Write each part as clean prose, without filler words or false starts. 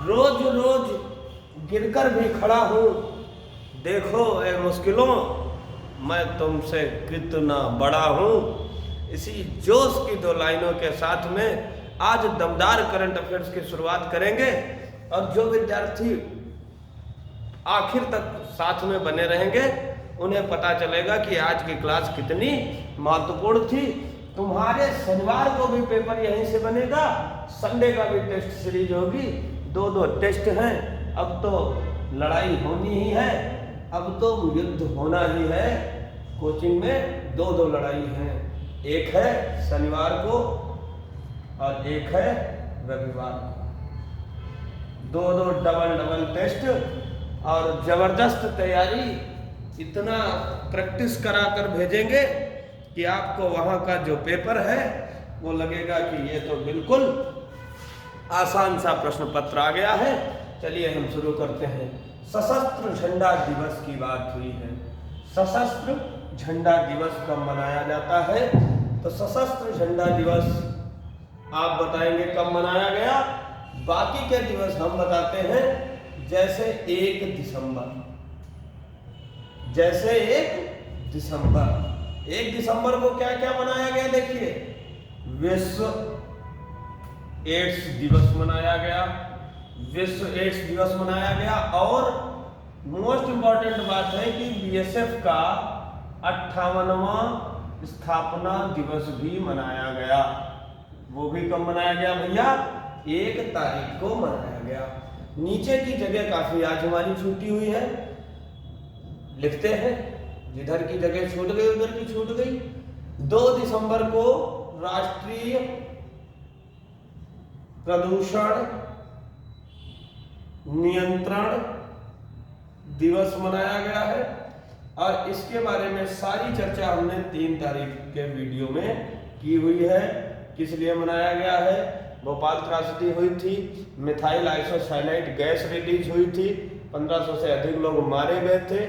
रोज रोज गिरकर भी खड़ा हूँ, देखो ए मुश्किलों मैं तुमसे कितना बड़ा हूँ। इसी जोश की दो लाइनों के साथ में आज दमदार करंट अफेयर्स की शुरुआत करेंगे और जो विद्यार्थी आखिर तक साथ में बने रहेंगे उन्हें पता चलेगा कि आज की क्लास कितनी महत्वपूर्ण थी। तुम्हारे शनिवार को भी पेपर यहीं से बनेगा, संडे का भी टेस्ट सीरीज होगी, 2 टेस्ट हैं। अब तो लड़ाई होनी ही है, अब तो युद्ध होना ही है। कोचिंग में 2 लड़ाई हैं, एक है शनिवार को और एक है रविवार को। 2 डबल टेस्ट और जबरदस्त तैयारी, इतना प्रैक्टिस करा कर भेजेंगे कि आपको वहाँ का जो पेपर है वो लगेगा कि ये तो बिल्कुल आसान सा प्रश्न पत्र आ गया है। चलिए हम शुरू करते हैं। सशस्त्र झंडा दिवस की बात हुई है। सशस्त्र झंडा दिवस कब मनाया जाता है? तो सशस्त्र झंडा दिवस आप बताएंगे कब मनाया गया, बाकी के दिवस हम बताते हैं। जैसे 1 दिसंबर, जैसे 1 दिसंबर 1 दिसंबर को क्या क्या मनाया गया? देखिए, विश्व एड्स दिवस मनाया गया, विश्व एड्स दिवस मनाया गया। और मोस्ट इंपॉर्टेंट बात है कि बीएसएफ का 58वां स्थापना दिवस भी मनाया गया। वो भी कब मनाया गया भैया? 1 तारीख को मनाया गया। नीचे की जगह काफी आज हमारी छूटी हुई है, लिखते हैं। जिधर की जगह छूट गई उधर की छूट गई। 2 दिसंबर को राष्ट्रीय प्रदूषण नियंत्रण दिवस मनाया गया है और इसके बारे में सारी चर्चा हमने 3 तारीख के वीडियो में की हुई है। किस लिए मनाया गया है? भोपाल त्रासदी हुई थी, मिथाइल आइसोसाइनाइड गैस रिलीज हुई थी, 1500 से अधिक लोग मारे गए थे,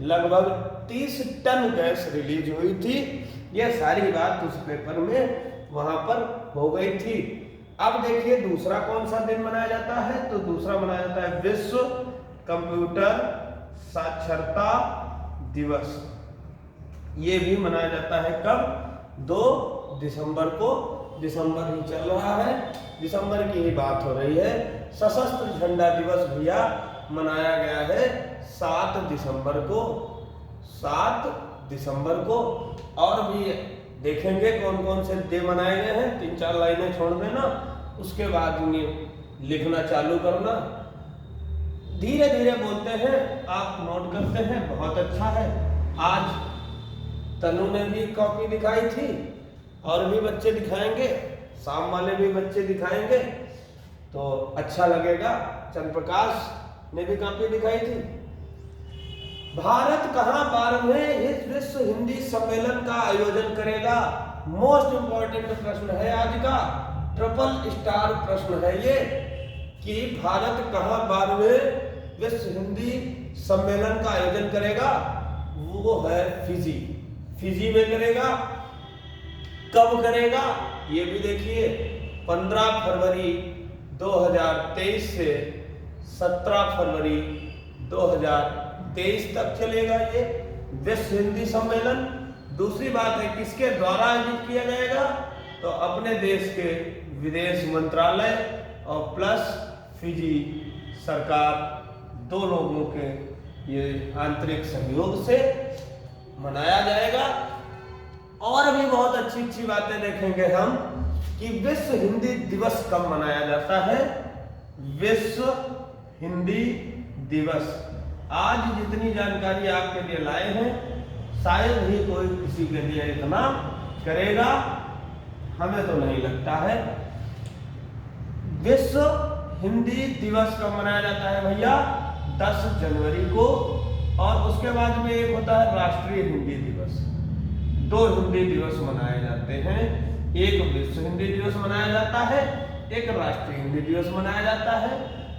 लगभग 30 टन गैस रिलीज हुई थी। यह सारी बात उस पेपर में वहां पर हो गई थी। अब देखिए दूसरा कौन सा दिन मनाया जाता है? तो दूसरा मनाया जाता है विश्व कंप्यूटर साक्षरता दिवस। ये भी मनाया जाता है कब? 2 दिसंबर को। दिसंबर ही चल रहा है, दिसंबर की ही बात हो रही है। सशस्त्र झंडा दिवस भैया मनाया गया है 7 दिसंबर को। 7 दिसंबर को। और भी देखेंगे कौन कौन से डे मनाए गए हैं। 3-4 लाइनें छोड़ देना, उसके बाद उन्हें लिखना चालू करना। धीरे धीरे बोलते हैं, आप नोट करते हैं, बहुत अच्छा है। आज तनु ने भी कॉपी दिखाई थी और भी बच्चे दिखाएंगे, शाम वाले भी बच्चे दिखाएंगे तो अच्छा लगेगा। चंद्रप्रकाश ने भी कॉपी दिखाई थी। भारत कहां 12वें विश्व हिंदी सम्मेलन का आयोजन करेगा? मोस्ट इंपॉर्टेंट प्रश्न है आज का, ट्रिपल स्टार प्रश्न है ये कि भारत कहां 12वें विश्व हिंदी सम्मेलन का आयोजन करेगा? वो है फिजी। फिजी में करेगा। कब करेगा ये भी देखिए, 15 फरवरी 2023 से 17 फरवरी 2023 तक चलेगा ये विश्व हिंदी सम्मेलन। दूसरी बात है किसके द्वारा आयोजित किया जाएगा? तो अपने देश के विदेश मंत्रालय और प्लस फिजी सरकार, 2 लोगों के ये आंतरिक सहयोग से मनाया जाएगा। और भी बहुत अच्छी अच्छी बातें देखेंगे हम कि विश्व हिंदी दिवस कब मनाया जाता है। विश्व हिंदी दिवस, आज जितनी जानकारी आपके लिए लाए हैं शायद ही कोई किसी के लिए इतना करेगा, हमें तो नहीं लगता है। विश्व हिंदी दिवस कब मनाया जाता है भैया? 10 जनवरी को। और उसके बाद में एक होता है राष्ट्रीय हिंदी दिवस। 2 हिंदी दिवस मनाए जाते हैं, एक विश्व हिंदी दिवस मनाया जाता है, एक राष्ट्रीय हिंदी दिवस मनाया जाता है।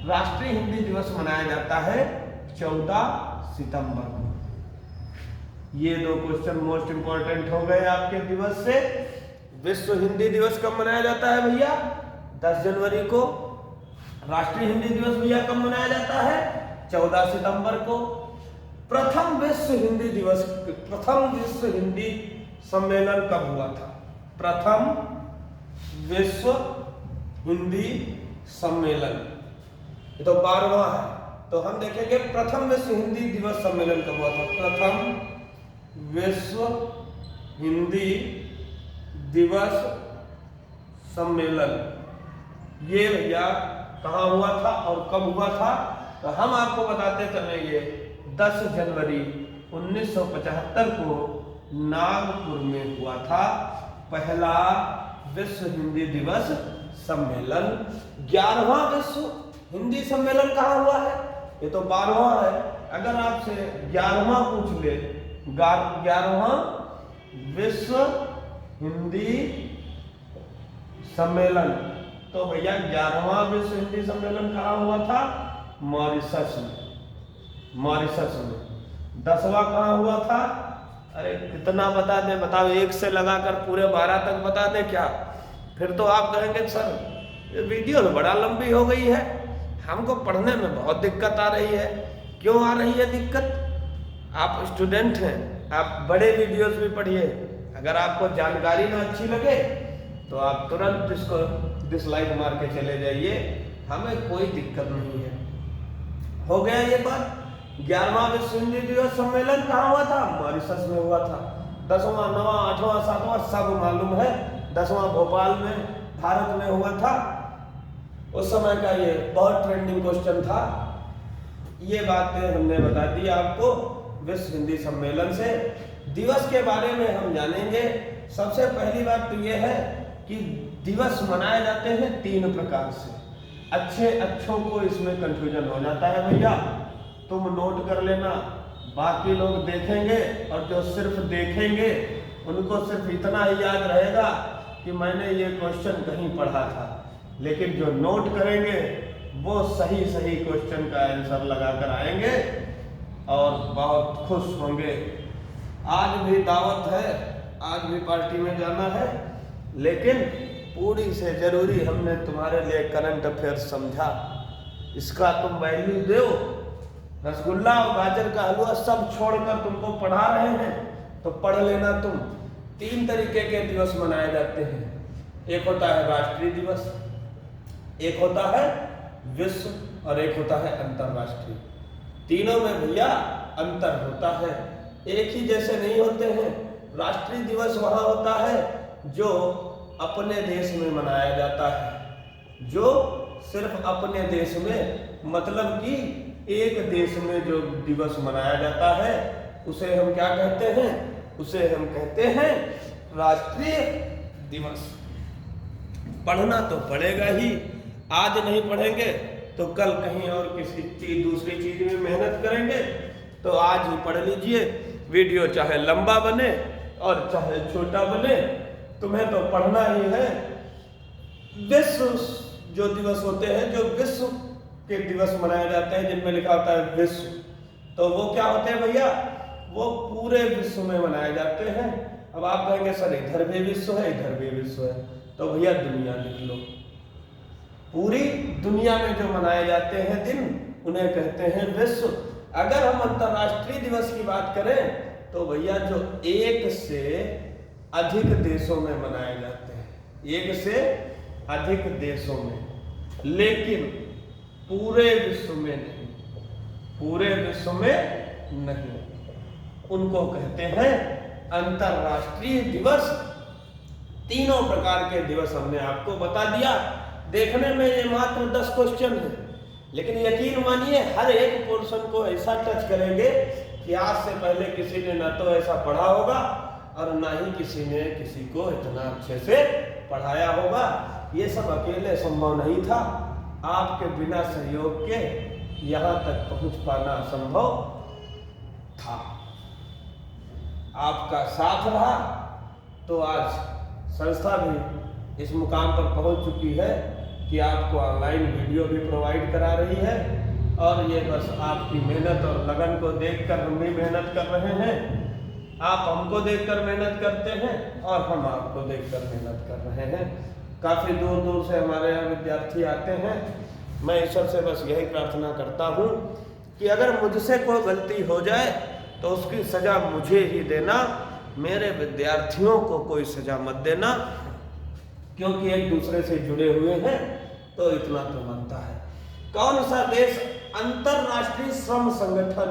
राष्ट्रीय हिंदी दिवस मनाया जाता है 14 सितंबर को। ये 2 क्वेश्चन मोस्ट इंपॉर्टेंट हो गए आपके दिवस से। विश्व हिंदी दिवस कब मनाया जाता है भैया? 10 जनवरी को। राष्ट्रीय हिंदी दिवस भैया कब मनाया जाता है? 14 सितंबर को। प्रथम विश्व हिंदी दिवस, प्रथम विश्व हिंदी सम्मेलन कब हुआ था? प्रथम विश्व हिंदी सम्मेलन, ये तो 12वां है, तो हम देखेंगे प्रथम विश्व हिंदी दिवस सम्मेलन कब हुआ था। प्रथम विश्व हिंदी दिवस सम्मेलन ये भैया कहाँ हुआ था और कब हुआ था? तो हम आपको बताते चलेंगे 10 जनवरी 1975 को नागपुर में हुआ था पहला विश्व हिंदी दिवस सम्मेलन। 11वां विश्व हिंदी सम्मेलन कहाँ हुआ है? ये तो 12वां है। अगर आपसे 11वां पूछ ले, 11वां विश्व हिंदी सम्मेलन, तो भैया 11वां विश्व हिंदी सम्मेलन कहाँ हुआ था? मॉरिशस में। मॉरिशस में। 10वां कहाँ हुआ था? अरे कितना बता दें, बताओ, 1 से लगाकर पूरे 12 तक बता दें क्या? फिर तो आप कहेंगे सर ये वीडियो तो बड़ा लंबी हो गई है, हमको पढ़ने में बहुत दिक्कत आ रही है। क्यों आ रही है दिक्कत? आप स्टूडेंट हैं, आप बड़े वीडियोस भी पढ़िए, अगर आपको जानकारी ना अच्छी लगे तो आप तुरंत इसको डिसलाइक मार के चले जाइए, हमें कोई दिक्कत नहीं है। हो गया ये बात। 11वां विश्व हिंदी दिवस सम्मेलन कहाँ हुआ था? मॉरिशस में हुआ था। 10वां, 9वां, 8वां, 7वां सब मालूम है। 10वां भोपाल में भारत में हुआ था। उस समय का ये बहुत ट्रेंडिंग क्वेश्चन था। ये बातें हमने बता दी आपको विश्व हिंदी सम्मेलन से। दिवस के बारे में हम जानेंगे। सबसे पहली बात तो ये है कि दिवस मनाए जाते हैं 3 प्रकार से। अच्छों को इसमें कंफ्यूजन हो जाता है भैया, तुम नोट कर लेना, बाकी लोग देखेंगे और जो सिर्फ देखेंगे उनको सिर्फ इतना ही याद रहेगा कि मैंने ये क्वेश्चन कहीं पढ़ा था, लेकिन जो नोट करेंगे वो सही क्वेश्चन का आंसर लगाकर आएंगे और बहुत खुश होंगे। आज भी दावत है, आज भी पार्टी में जाना है, लेकिन पूरी से जरूरी हमने तुम्हारे लिए करंट अफेयर्स समझा, इसका तुम वैल्यू दो। रसगुल्ला और गाजर का हलवा सब छोड़कर तुमको पढ़ा रहे हैं तो पढ़ लेना तुम। 3 तरीके के दिवस मनाए जाते हैं। एक होता है राष्ट्रीय दिवस, एक होता है विश्व और एक होता है अंतरराष्ट्रीय। तीनों में भैया अंतर होता है, एक ही जैसे नहीं होते हैं। राष्ट्रीय दिवस वहाँ होता है जो अपने देश में मनाया जाता है, जो सिर्फ अपने देश में, मतलब कि एक देश में जो दिवस मनाया जाता है उसे हम क्या कहते हैं? उसे हम कहते हैं राष्ट्रीय दिवस। पढ़ना तो पड़ेगा ही, आज नहीं पढ़ेंगे तो कल कहीं और किसी दूसरी चीज में मेहनत करेंगे, तो आज ही पढ़ लीजिए। वीडियो चाहे लंबा बने और चाहे छोटा बने, तुम्हें तो पढ़ना ही है। विश्व जो दिवस होते हैं, जो विश्व के दिवस मनाए जाते हैं जिनमें लिखा होता है विश्व, तो वो क्या होते हैं भैया? वो पूरे विश्व में मनाए जाते हैं। अब आप कहेंगे सर इधर भी विश्व है, इधर भी विश्व है, तो भैया दुनिया लिख लो। पूरी दुनिया में जो मनाए जाते हैं दिन, उन्हें कहते हैं विश्व। अगर हम अंतरराष्ट्रीय दिवस की बात करें तो भैया जो 1 से अधिक देशों में मनाए जाते हैं, 1 से अधिक देशों में, लेकिन पूरे विश्व में नहीं, पूरे विश्व में नहीं, उनको कहते हैं अंतरराष्ट्रीय दिवस। तीनों प्रकार के दिवस हमने आपको बता दिया। देखने में ये मात्र 10 क्वेश्चन है, लेकिन यकीन मानिए हर एक पोर्शन को ऐसा टच करेंगे कि आज से पहले किसी ने ना तो ऐसा पढ़ा होगा और ना ही किसी ने किसी को इतना अच्छे से पढ़ाया होगा। ये सब अकेले संभव नहीं था, आपके बिना सहयोग के यहाँ तक पहुँच पाना असंभव था। आपका साथ रहा तो आज संस्था भी इस मुकाम पर पहुँच चुकी है कि आपको ऑनलाइन वीडियो भी प्रोवाइड करा रही है, और ये बस आपकी मेहनत और लगन को देखकर हम भी मेहनत कर रहे हैं। आप हमको देखकर मेहनत करते हैं और हम आपको देखकर मेहनत कर रहे हैं। काफ़ी दूर दूर से हमारे यहाँ विद्यार्थी आते हैं, मैं ईश्वर से बस यही प्रार्थना करता हूँ कि अगर मुझसे कोई गलती हो जाए तो उसकी सज़ा मुझे ही देना, मेरे विद्यार्थियों को कोई सज़ा मत देना, क्योंकि एक दूसरे से जुड़े हुए हैं, तो इतना तो बनता है। कौन सा देश अंतरराष्ट्रीय श्रम संगठन,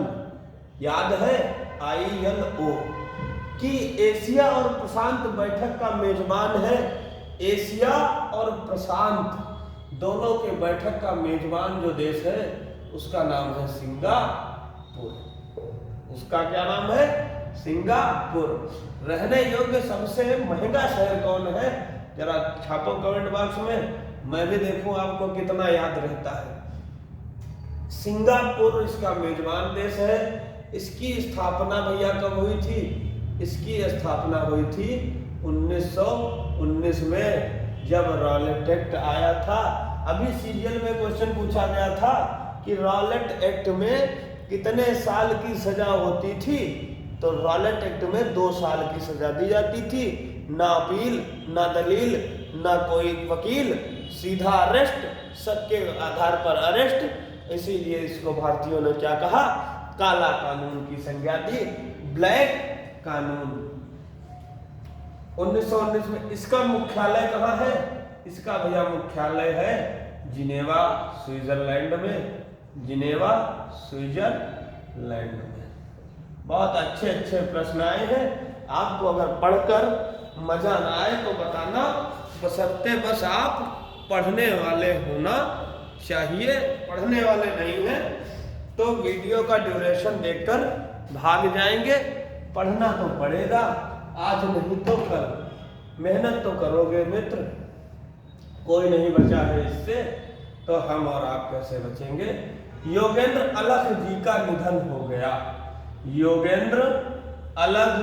याद है ILO की एशिया और प्रशांत बैठक का मेजबान है? एशिया और प्रशांत दोनों के बैठक का मेजबान जो देश है उसका नाम है सिंगापुर। उसका क्या नाम है? सिंगापुर। रहने योग्य सबसे महंगा शहर कौन है? जरा छापो कमेंट बॉक्स में, मैं भी देखूं आपको कितना याद रहता है। सिंगापुर इसका मेजबान देश है। इसकी स्थापना भैया कब हुई थी? इसकी स्थापना हुई थी 1919 में, जब रॉलेट एक्ट आया था। अभी सीरियल में क्वेश्चन पूछा गया था कि रॉलेट एक्ट में कितने साल की सजा होती थी? तो रॉलेट एक्ट में 2 साल की सजा दी जाती थी। ना अपील, ना दलील, ना कोई वकील, सीधा अरेस्ट, सबके आधार पर अरेस्ट। इसीलिए इसको भारतीयों ने क्या कहा? काला कानून की संज्ञा दी, ब्लैक कानून। 1919 में। इसका मुख्यालय कहाँ है? इसका भैया मुख्यालय है जिनेवा, स्विट्जरलैंड में। जिनेवा, स्विट्जरलैंड में। बहुत अच्छे अच्छे प्रश्न आए हैं। आपको अगर पढ़कर मजा ना आए तो बताना, बशर्ते बस आप पढ़ने वाले होना चाहिए। पढ़ने वाले नहीं हैं तो वीडियो का ड्यूरेशन देखकर भाग जाएंगे। पढ़ना तो पड़ेगा, आज नहीं तो कल। मेहनत तो करोगे मित्र, कोई नहीं बचा है इससे, तो हम और आप कैसे बचेंगे? योगेंद्र अलख जी का निधन हो गया। योगेंद्र अलख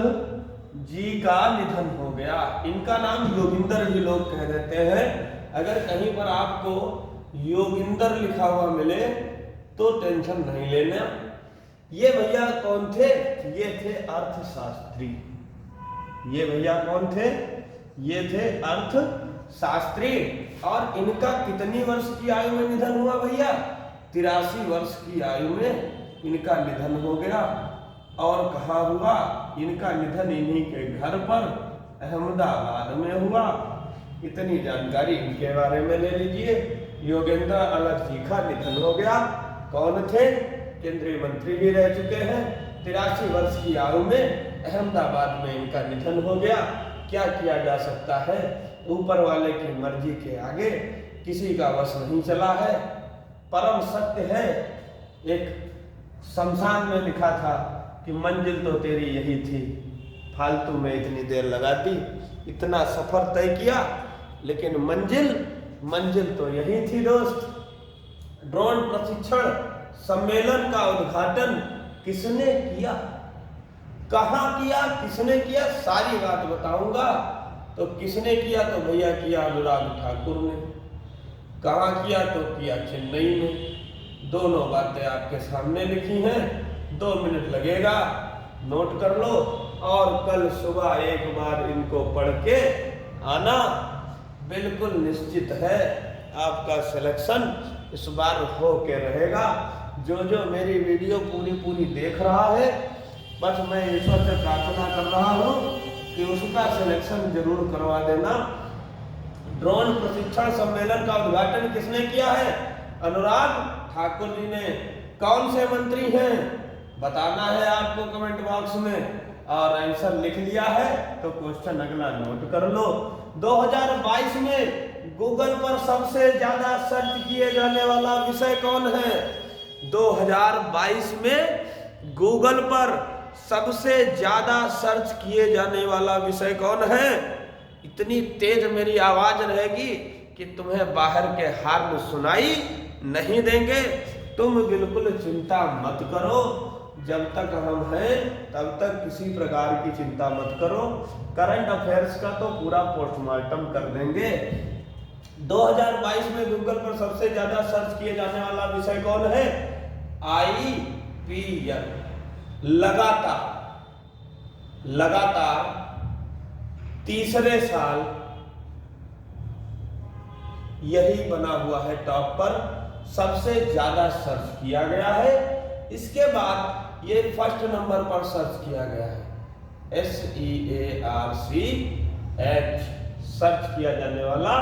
जी का निधन हो गया। इनका नाम योगिंदर भी लोग कह देते हैं। अगर कहीं पर आपको योगिंदर लिखा हुआ मिले तो टेंशन नहीं लेना। ये भैया कौन थे? ये थे अर्थशास्त्री। ये भैया कौन थे? ये थे अर्थशास्त्री। और इनका कितनी वर्ष की आयु में निधन हुआ भैया? 83 वर्ष की आयु में इनका निधन हो गया। और कहाँ हुआ? इनका निधन इन्हीं के घर पर अहमदाबाद में हुआ। इतनी जानकारी इनके बारे में ले लीजिए। योगेंद्र अलख जी का निधन हो गया। कौन थे? केंद्रीय मंत्री भी रह चुके हैं। 83 वर्ष की आयु में अहमदाबाद में इनका निधन हो गया। क्या किया जा सकता है? ऊपर वाले की मर्जी के आगे किसी का वश नहीं चला है। परम सत्य है। एक शमशान में लिखा था कि मंजिल तो तेरी यही थी, फालतू में इतनी देर लगा दी, इतना सफर तय किया, लेकिन मंजिल तो यही थी दोस्त। ड्रोन प्रशिक्षण सम्मेलन का उद्घाटन किसने किया? कहाँ किया? किसने किया? सारी बात बताऊंगा। तो किसने किया? तो भैया किया अनुराग ठाकुर ने। कहाँ किया? तो किया चेन्नई में। दोनों बातें आपके सामने लिखी हैं। 2 मिनट लगेगा, नोट कर लो। और कल सुबह एक बार इनको पढ़ के आना। बिल्कुल निश्चित है आपका सिलेक्शन इस बार हो के रहेगा। जो मेरी वीडियो पूरी देख रहा है, बस मैं ईश्वर से प्रार्थना कर रहा हूँ कि उसका सिलेक्शन जरूर करवा देना। ड्रोन प्रशिक्षण सम्मेलन का उद्घाटन किसने किया है? अनुराग ठाकुर जी ने। कौन से मंत्री हैं? बताना है आपको कमेंट बॉक्स में। और आंसर लिख लिया है तो क्वेश्चन अगला नोट कर लो। 2022 में गूगल पर सबसे ज्यादा सर्च किए जाने वाला विषय कौन है? 2022 में गूगल पर सबसे ज्यादा सर्च किए जाने वाला विषय कौन है? इतनी तेज मेरी आवाज रहेगी कि तुम्हें बाहर के हार्न सुनाई नहीं देंगे। तुम बिल्कुल चिंता मत करो। जब तक हम हैं तब तक किसी प्रकार की चिंता मत करो। करंट अफेयर्स का तो पूरा पोस्टमार्टम कर देंगे। 2022 में गूगल पर सबसे ज्यादा सर्च किए जाने वाला विषय कौन है? IPL। लगातार तीसरे साल यही बना हुआ है टॉप पर। सबसे ज्यादा सर्च किया गया है। इसके बाद ये फर्स्ट नंबर पर सर्च किया गया है, SEARCH, सर्च किया जाने वाला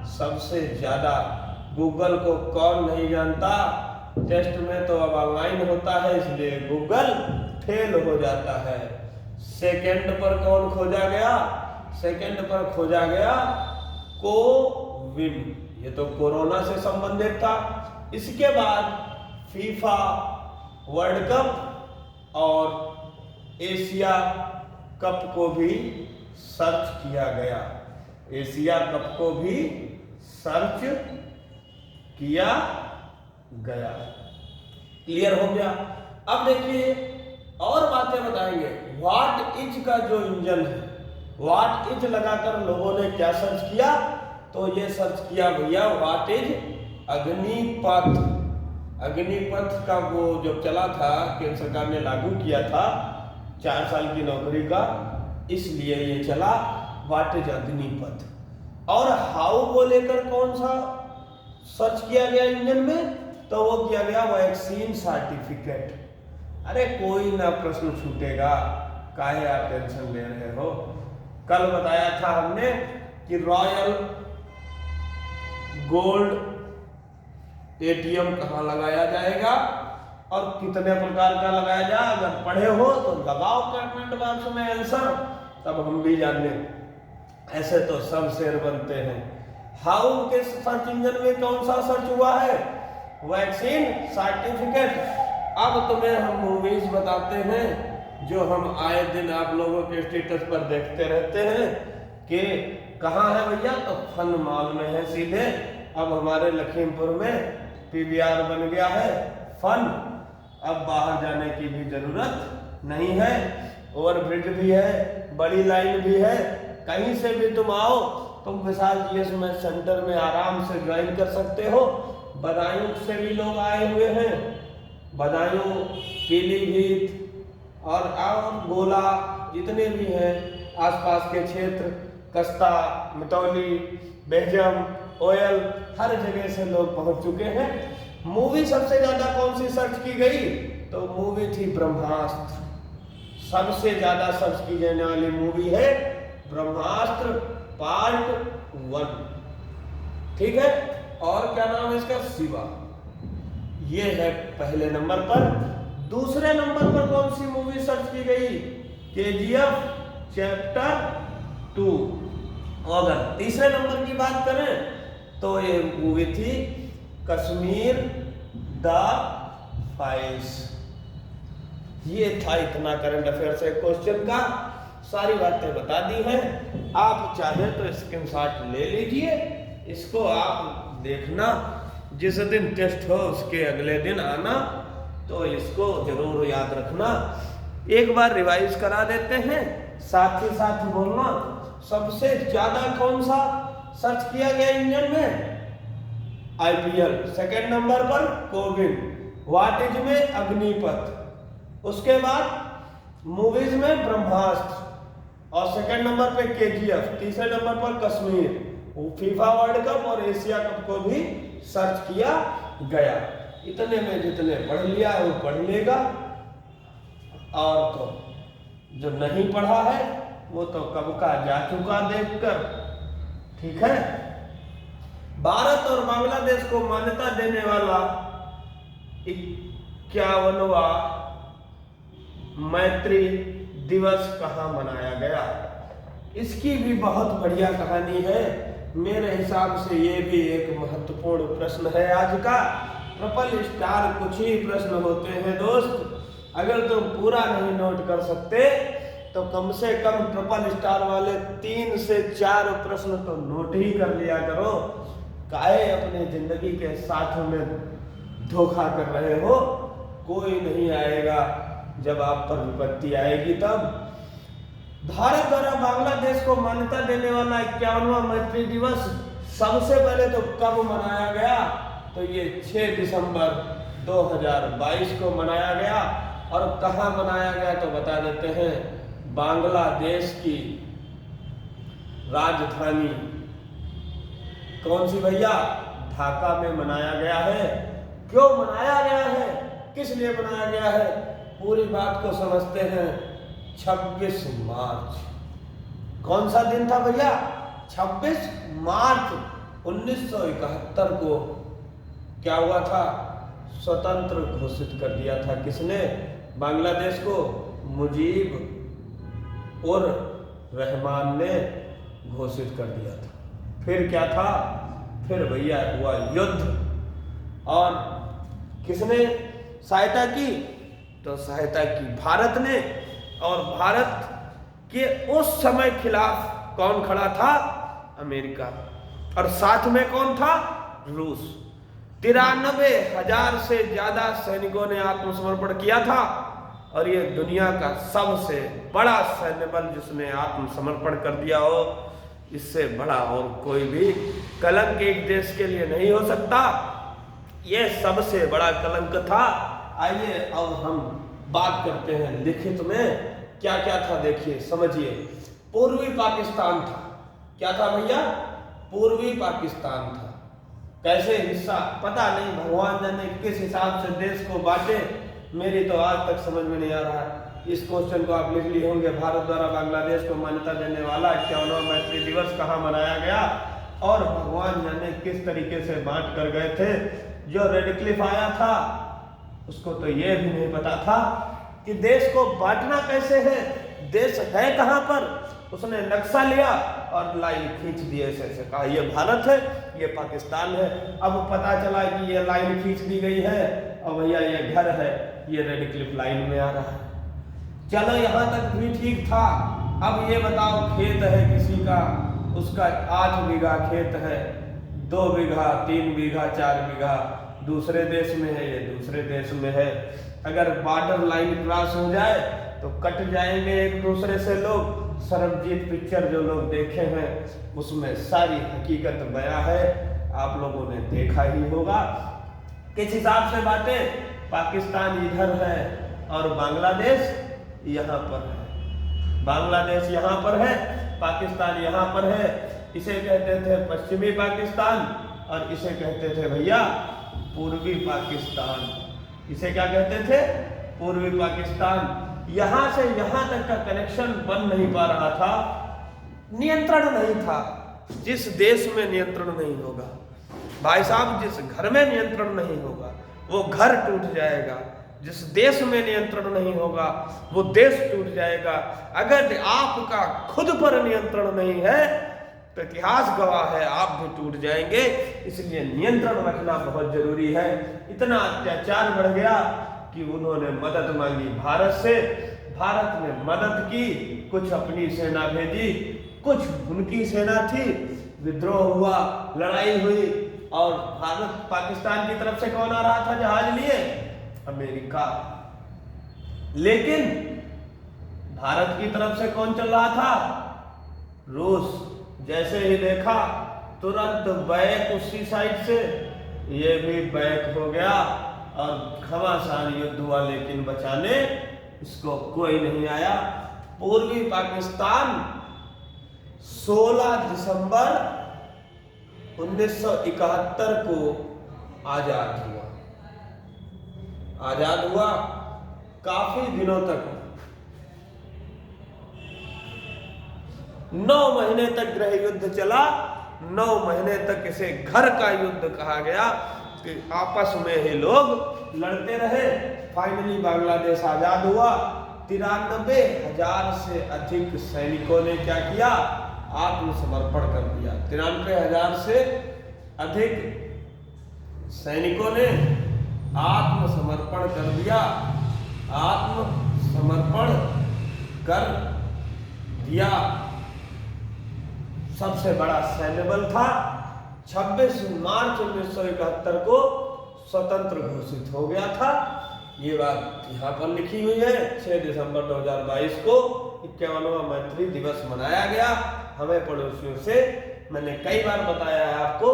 सबसे ज्यादा। गूगल को कौन नहीं जानता, टेस्ट में तो अब ऑनलाइन होता है इसलिए गूगल फेल हो जाता है। सेकंड पर कौन खोजा गया, सेकंड पर खोजा गया कोविन, ये तो कोरोना से संबंधित था। इसके बाद फीफा वर्ल्ड कप और एशिया कप को भी सर्च किया गया, एशिया कप को भी सर्च किया गया। क्लियर हो गया। अब देखिए और बातें बताएंगे। व्हाट इज का जो इंजन है, व्हाट इज लगाकर लोगों ने क्या सर्च किया, तो ये सर्च किया भैया व्हाट इज अग्निपथ। अग्निपथ का वो जब चला था, केंद्र सरकार ने लागू किया था 4 साल की नौकरी का, इसलिए ये चला व्हाट इज अग्निपथ। और हाउ को लेकर कौन सा सर्च किया गया इंजन में, तो वो किया गया वैक्सीन सर्टिफिकेट। अरे कोई ना प्रश्न छूटेगा, काहे आप टेंशन ले रहे हो। कल बताया था हमने कि रॉयल गोल्ड ATM कहाँ लगाया जाएगा और कितने प्रकार का लगाया जाए। अगर पढ़े हो तो लगाओ कमेंट बॉक्स में आंसर, तब हम भी जान लें। ऐसे तो सब शेर बनते हैं। हाउ के सर्च इंजन में कौन सा सर्च हुआ है, वैक्सीन सर्टिफिकेट। अब तुम्हें हम मूवीज बताते हैं जो हम आए दिन आप लोगों के स्टेटस पर देखते रहते हैं कि कहाँ है भैया, तो फन मॉल में है सीधे। अब हमारे लखीमपुर में PVR बन गया है फन, अब बाहर जाने की भी जरूरत नहीं है। ओवरब्रिज भी है, बड़ी लाइन भी है, कहीं से भी तुम आओ, तुम विशाल GS में सेंटर में आराम से ज्वाइन कर सकते हो। बदायूं से भी लोग आए हुए हैं, बदायूं, पीलीभीत और गोला, जितने भी हैं आसपास के क्षेत्र, कस्ता, मितौली, बेहजम, ओयल, हर जगह से लोग पहुंच चुके हैं। मूवी सबसे ज्यादा कौन सी सर्च की गई, तो मूवी थी ब्रह्मास्त्र। सबसे ज्यादा सर्च की जाने वाली मूवी है ब्रह्मास्त्र पार्ट 1। ठीक है, और क्या नाम है इसका, शिवा। ये है पहले नंबर पर। दूसरे नंबर पर कौन सी मूवी सर्च की गई, KGF चैप्टर 2। और अगर तीसरे नंबर की बात करें तो ये मूवी थी कश्मीर द फाइल्स। ये था इतना करंट अफेयर से क्वेश्चन का, सारी बातें बता दी हैं। आप चाहे तो स्क्रीनशॉट ले लीजिए, इसको आप देखना, जिस दिन टेस्ट हो उसके अगले दिन आना, तो इसको जरूर याद रखना। एक बार रिवाइज करा देते हैं, साथ ही साथ बोलना सबसे ज्यादा कौन सा सर्च किया गया इंजन में, IPL। सेकंड नंबर पर कोविन, व्हाट इज में अग्निपथ, उसके बाद मूवीज में ब्रह्मास्त्र, और सेकंड नंबर पे KGF, तीसरे नंबर पर कश्मीर, फीफा वर्ल्ड कप और एशिया कप को भी सर्च किया गया। इतने में जितने पढ़ लिया वो पढ़ लेगा, और तो जो नहीं पढ़ा है वो तो कब का जा चुका देखकर। ठीक है, भारत और बांग्लादेश को मान्यता देने वाला 51वां मैत्री दिवस कहाँ मनाया गया, इसकी भी बहुत बढ़िया कहानी है। मेरे हिसाब से ये भी एक महत्वपूर्ण प्रश्न है आज का। ट्रिपल स्टार कुछ ही प्रश्न होते हैं दोस्त, अगर तुम पूरा नहीं नोट कर सकते तो कम से कम ट्रिपल स्टार वाले 3 से 4 प्रश्न तो नोट ही कर लिया करो। काहे अपने जिंदगी के साथ में धोखा कर रहे हो, कोई नहीं आएगा, जब आप पर विपत्ति आएगी तब। भारत द्वारा बांग्लादेश को मान्यता देने वाला 51वां मैत्री दिवस सबसे पहले तो कब मनाया गया, तो ये 6 दिसंबर 2022 को मनाया गया। और कहाँ मनाया गया तो बता देते हैं, बांग्लादेश की राजधानी कौन सी भैया, ढाका में मनाया गया है। क्यों मनाया गया है, किस लिए मनाया गया है, पूरी बात को समझते हैं। 26 मार्च कौन सा दिन था भैया? 26 मार्च 1971 को क्या हुआ था? स्वतंत्र घोषित कर दिया था। किसने? बांग्लादेश को मुजीब उर रहमान ने घोषित कर दिया था। फिर क्या था? फिर भैया हुआ युद्ध। और किसने सहायता की? तो सहायता की भारत ने। और भारत के उस समय खिलाफ कौन खड़ा था? अमेरिका। और साथ में कौन था? रूस। 93,000 से ज्यादा सैनिकों ने आत्मसमर्पण किया था। और ये दुनिया का सबसे बड़ा सैन्य बल जिसने आत्मसमर्पण कर दिया हो, इससे बड़ा और कोई भी कलंक एक देश के लिए नहीं हो सकता। यह सबसे बड़ा कलंक था। आइए अब हम बात करते हैं लिखित में क्या क्या था। देखिए समझिए। पूर्वी पाकिस्तान था। क्या था भैया? पूर्वी पाकिस्तान था। कैसे हिस्सा पता नहीं, भगवान जाने किस हिसाब से देश को बांटे, मेरी तो आज तक समझ में नहीं आ रहा है। इस क्वेश्चन को आप लिख लिए होंगे। भारत द्वारा बांग्लादेश को मान्यता देने वाला 51वां मैत्री दिवस कहाँ मनाया गया और भगवान जाने किस तरीके से बांट कर गए थे। जो रेड क्लिफ आया था उसको तो ये भी नहीं पता था कि देश को बांटना कैसे है, देश है कहाँ पर। उसने नक्शा लिया और लाइन खींच दी, ऐसे कहा ये भारत है, ये पाकिस्तान है। अब पता चला कि ये लाइन खींच दी गई है और भैया ये घर है, ये रेड क्लिफ लाइन में आ रहा है। चलो यहाँ तक भी ठीक था। अब ये बताओ, खेत है किसी का, उसका 8 बीघा खेत है, 2 बीघा, 3 बीघा, 4 बीघा दूसरे देश में है, ये दूसरे देश में है। अगर बॉर्डर लाइन क्रॉस हो जाए तो कट जाएंगे एक दूसरे से लोग। सरबजीत पिक्चर जो लोग देखे हैं उसमें सारी हकीकत बयां है, आप लोगों ने देखा ही होगा। किस हिसाब से बातें? पाकिस्तान इधर है और बांग्लादेश यहाँ पर है। बांग्लादेश यहाँ पर है, पाकिस्तान यहाँ पर है। इसे कहते थे पश्चिमी पाकिस्तान और इसे कहते थे भैया पूर्वी पाकिस्तान। इसे क्या कहते थे? पूर्वी पाकिस्तान। यहां से यहां तक का कनेक्शन बन नहीं पा रहा था, नियंत्रण नहीं था। जिस देश में नियंत्रण नहीं होगा भाई साहब, जिस घर में नियंत्रण नहीं होगा वो घर टूट जाएगा। जिस देश में नियंत्रण नहीं होगा वो देश टूट जाएगा। अगर आपका खुद पर नियंत्रण नहीं है तो इतिहास गवाह है आप भी टूट जाएंगे। इसलिए नियंत्रण रखना बहुत जरूरी है। इतना अत्याचार बढ़ गया कि उन्होंने मदद मांगी भारत से, भारत ने मदद की, कुछ अपनी सेना भेजी, कुछ उनकी सेना थी, विद्रोह हुआ, लड़ाई हुई। और भारत पाकिस्तान की तरफ से कौन आ रहा था जहाज लिए? अमेरिका। लेकिन भारत की तरफ से कौन चल रहा था? रूस। जैसे ही देखा तुरंत बैक उसी साइड से, ये भी बैक हो गया और घमासान युद्ध हुआ, लेकिन बचाने इसको कोई नहीं आया। पूर्वी पाकिस्तान 16 दिसंबर 1971 को आजाद हुआ। आजाद हुआ। काफी दिनों तक 9 महीने तक गृह युद्ध चला। 9 महीने तक इसे घर का युद्ध कहा गया कि आपस में ही लोग लड़ते रहे। फाइनली बांग्लादेश आजाद हुआ। 93,000 से अधिक सैनिकों ने क्या किया? आत्मसमर्पण कर दिया। 93,000 से अधिक सैनिकों ने आत्मसमर्पण कर दिया। आत्मसमर्पण कर दिया। सबसे बड़ा सैन्य बल था। 26 मार्च 1971 को स्वतंत्र घोषित हो गया था। ये बात यहाँ पर लिखी हुई है। 6 दिसंबर 2022 को 51वां मैत्री दिवस मनाया गया। हमें पड़ोसियों से मैंने कई बार बताया है आपको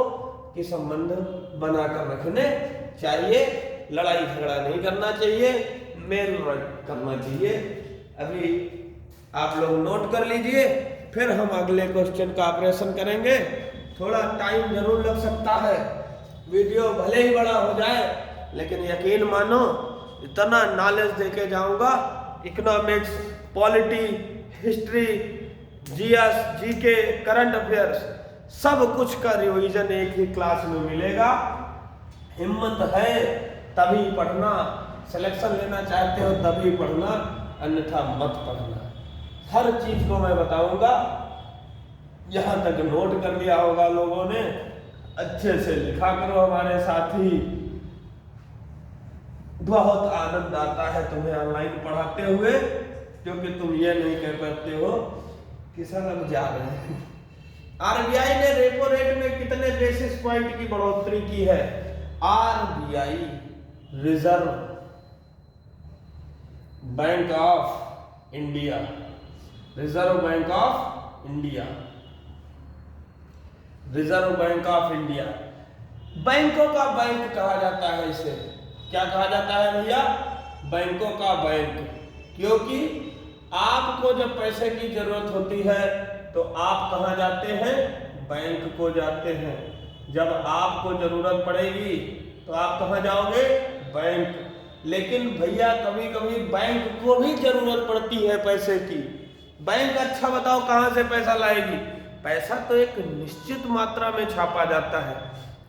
कि संबंध बनाकर रखने चाहिए, लड़ाई झगड़ा नहीं करना चाहिए, मेल करना चाहिए। अभी आप लोग नोट कर लीजिए, फिर हम अगले क्वेश्चन का ऑपरेशन करेंगे। थोड़ा टाइम जरूर लग सकता है, वीडियो भले ही बड़ा हो जाए लेकिन यकीन मानो इतना नॉलेज देके जाऊंगा, economics, polity, history, GS, GK, current affairs, सब कुछ का रिवीजन एक ही क्लास में मिलेगा। हिम्मत है तभी पढ़ना, सिलेक्शन लेना चाहते हो तभी पढ़ना, अन्यथा मत पढ़ना। हर चीज को मैं बताऊंगा, यहां तक नोट कर लिया होगा लोगों ने, अच्छे से लिखा करो हमारे साथी। बहुत आनंद आता है तुम्हें ऑनलाइन पढ़ाते हुए, क्योंकि तुम ये नहीं कह पाते हो कि सर हम जा रहे हैं। आरबीआई ने रेपो रेट में कितने बेसिस पॉइंट की बढ़ोतरी की है? RBI, reserve bank of India, reserve bank of India, reserve bank of India, बैंकों का बैंक कहा जाता है इसे। क्या कहा जाता है भैया? बैंकों का बैंक। क्योंकि आपको जब पैसे की जरूरत होती है तो आप कहां जाते हैं? बैंक को जाते हैं। जब आपको जरूरत पड़ेगी तो आप कहां जाओगे? बैंक। लेकिन भैया कभी कभी बैंक को भी जरूरत पड़ती है पैसे की। बैंक अच्छा बताओ कहां से पैसा लाएगी? पैसा तो एक निश्चित मात्रा में छापा जाता है।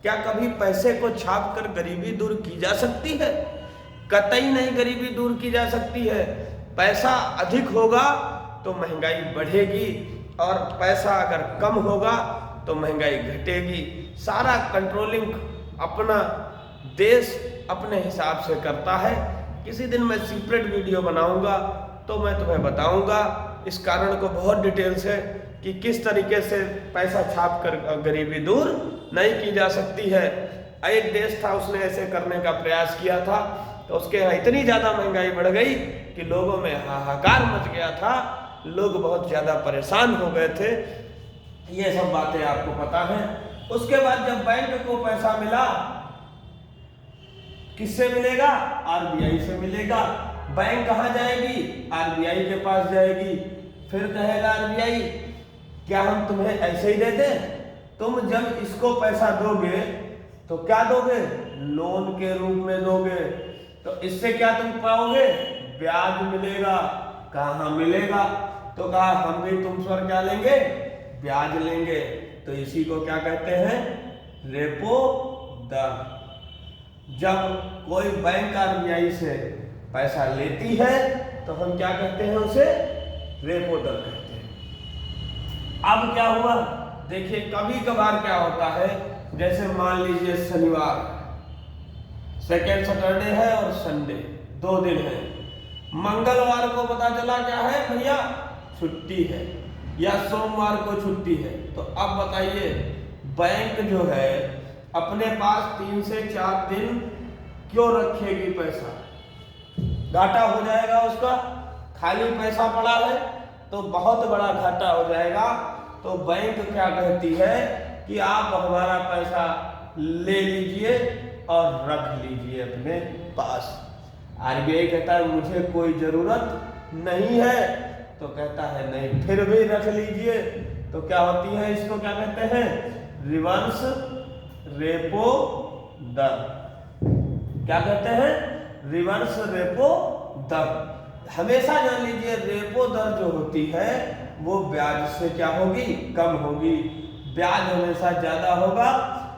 क्या कभी पैसे को छाप कर गरीबी दूर की जा सकती है? कतई नहीं गरीबी दूर की जा सकती है। पैसा अधिक होगा तो महंगाई बढ़ेगी, और पैसा अगर कम होगा तो महंगाई घटेगी। सारा कंट्रोलिंग अपना देश अपने हिसाब से करता है। किसी दिन मैं सेपरेट वीडियो बनाऊंगा तो मैं तुम्हें बताऊंगा इस कारण को बहुत डिटेल से, कि किस तरीके से पैसा छाप कर गरीबी दूर नहीं की जा सकती है। एक देश था, उसने ऐसे करने का प्रयास किया था तो उसके यहाँ इतनी ज़्यादा महंगाई बढ़ गई कि लोगों में हाहाकार मच गया था, लोग बहुत ज़्यादा परेशान हो गए थे। ये सब बातें आपको पता है। उसके बाद जब बैंक को पैसा मिला, किससे मिलेगा? आरबीआई से मिलेगा। बैंक कहाँ जाएगी? आरबीआई के पास जाएगी। फिर कहेगा आरबीआई, क्या हम तुम्हें ऐसे ही दे दें? तुम जब इसको पैसा दोगे तो क्या दोगे? लोन के रूप में दोगे। तो इससे क्या तुम पाओगे? ब्याज मिलेगा। कहाँ मिलेगा? तो कहा हम भी तुम पर क्या लेंगे? ब्याज लेंगे। तो इसी को क्या कहते हैं? रेपो दर। जब कोई बैंक आरबीआई से पैसा लेती है तो हम क्या कहते हैं? उसे रेपो दर कहते हैं। अब क्या हुआ? देखिए कभी कभार क्या होता है, जैसे मान लीजिए शनिवार, सेकेंड सैटरडे है और संडे, 2 दिन है। मंगलवार को पता चला क्या है भैया? छुट्टी है, या सोमवार को छुट्टी है। तो अब बताइए, बैंक जो है अपने पास 3 से 4 दिन क्यों रखेगी पैसा? घाटा हो जाएगा उसका। खाली पैसा पड़ा है तो बहुत बड़ा घाटा हो जाएगा। तो बैंक क्या कहती है कि आप हमारा पैसा ले लीजिए और रख लीजिए अपने पास। आरबीआई कहता है मुझे कोई जरूरत नहीं है, तो कहता है नहीं, फिर भी रख लीजिए। तो क्या होती है? इसको क्या कहते हैं? रिवर्स रेपो दर। क्या कहते हैं? रिवर्स रेपो दर। हमेशा जान लीजिए, रेपो दर जो होती है वो ब्याज से क्या होगी? कम होगी। ब्याज हमेशा ज्यादा होगा,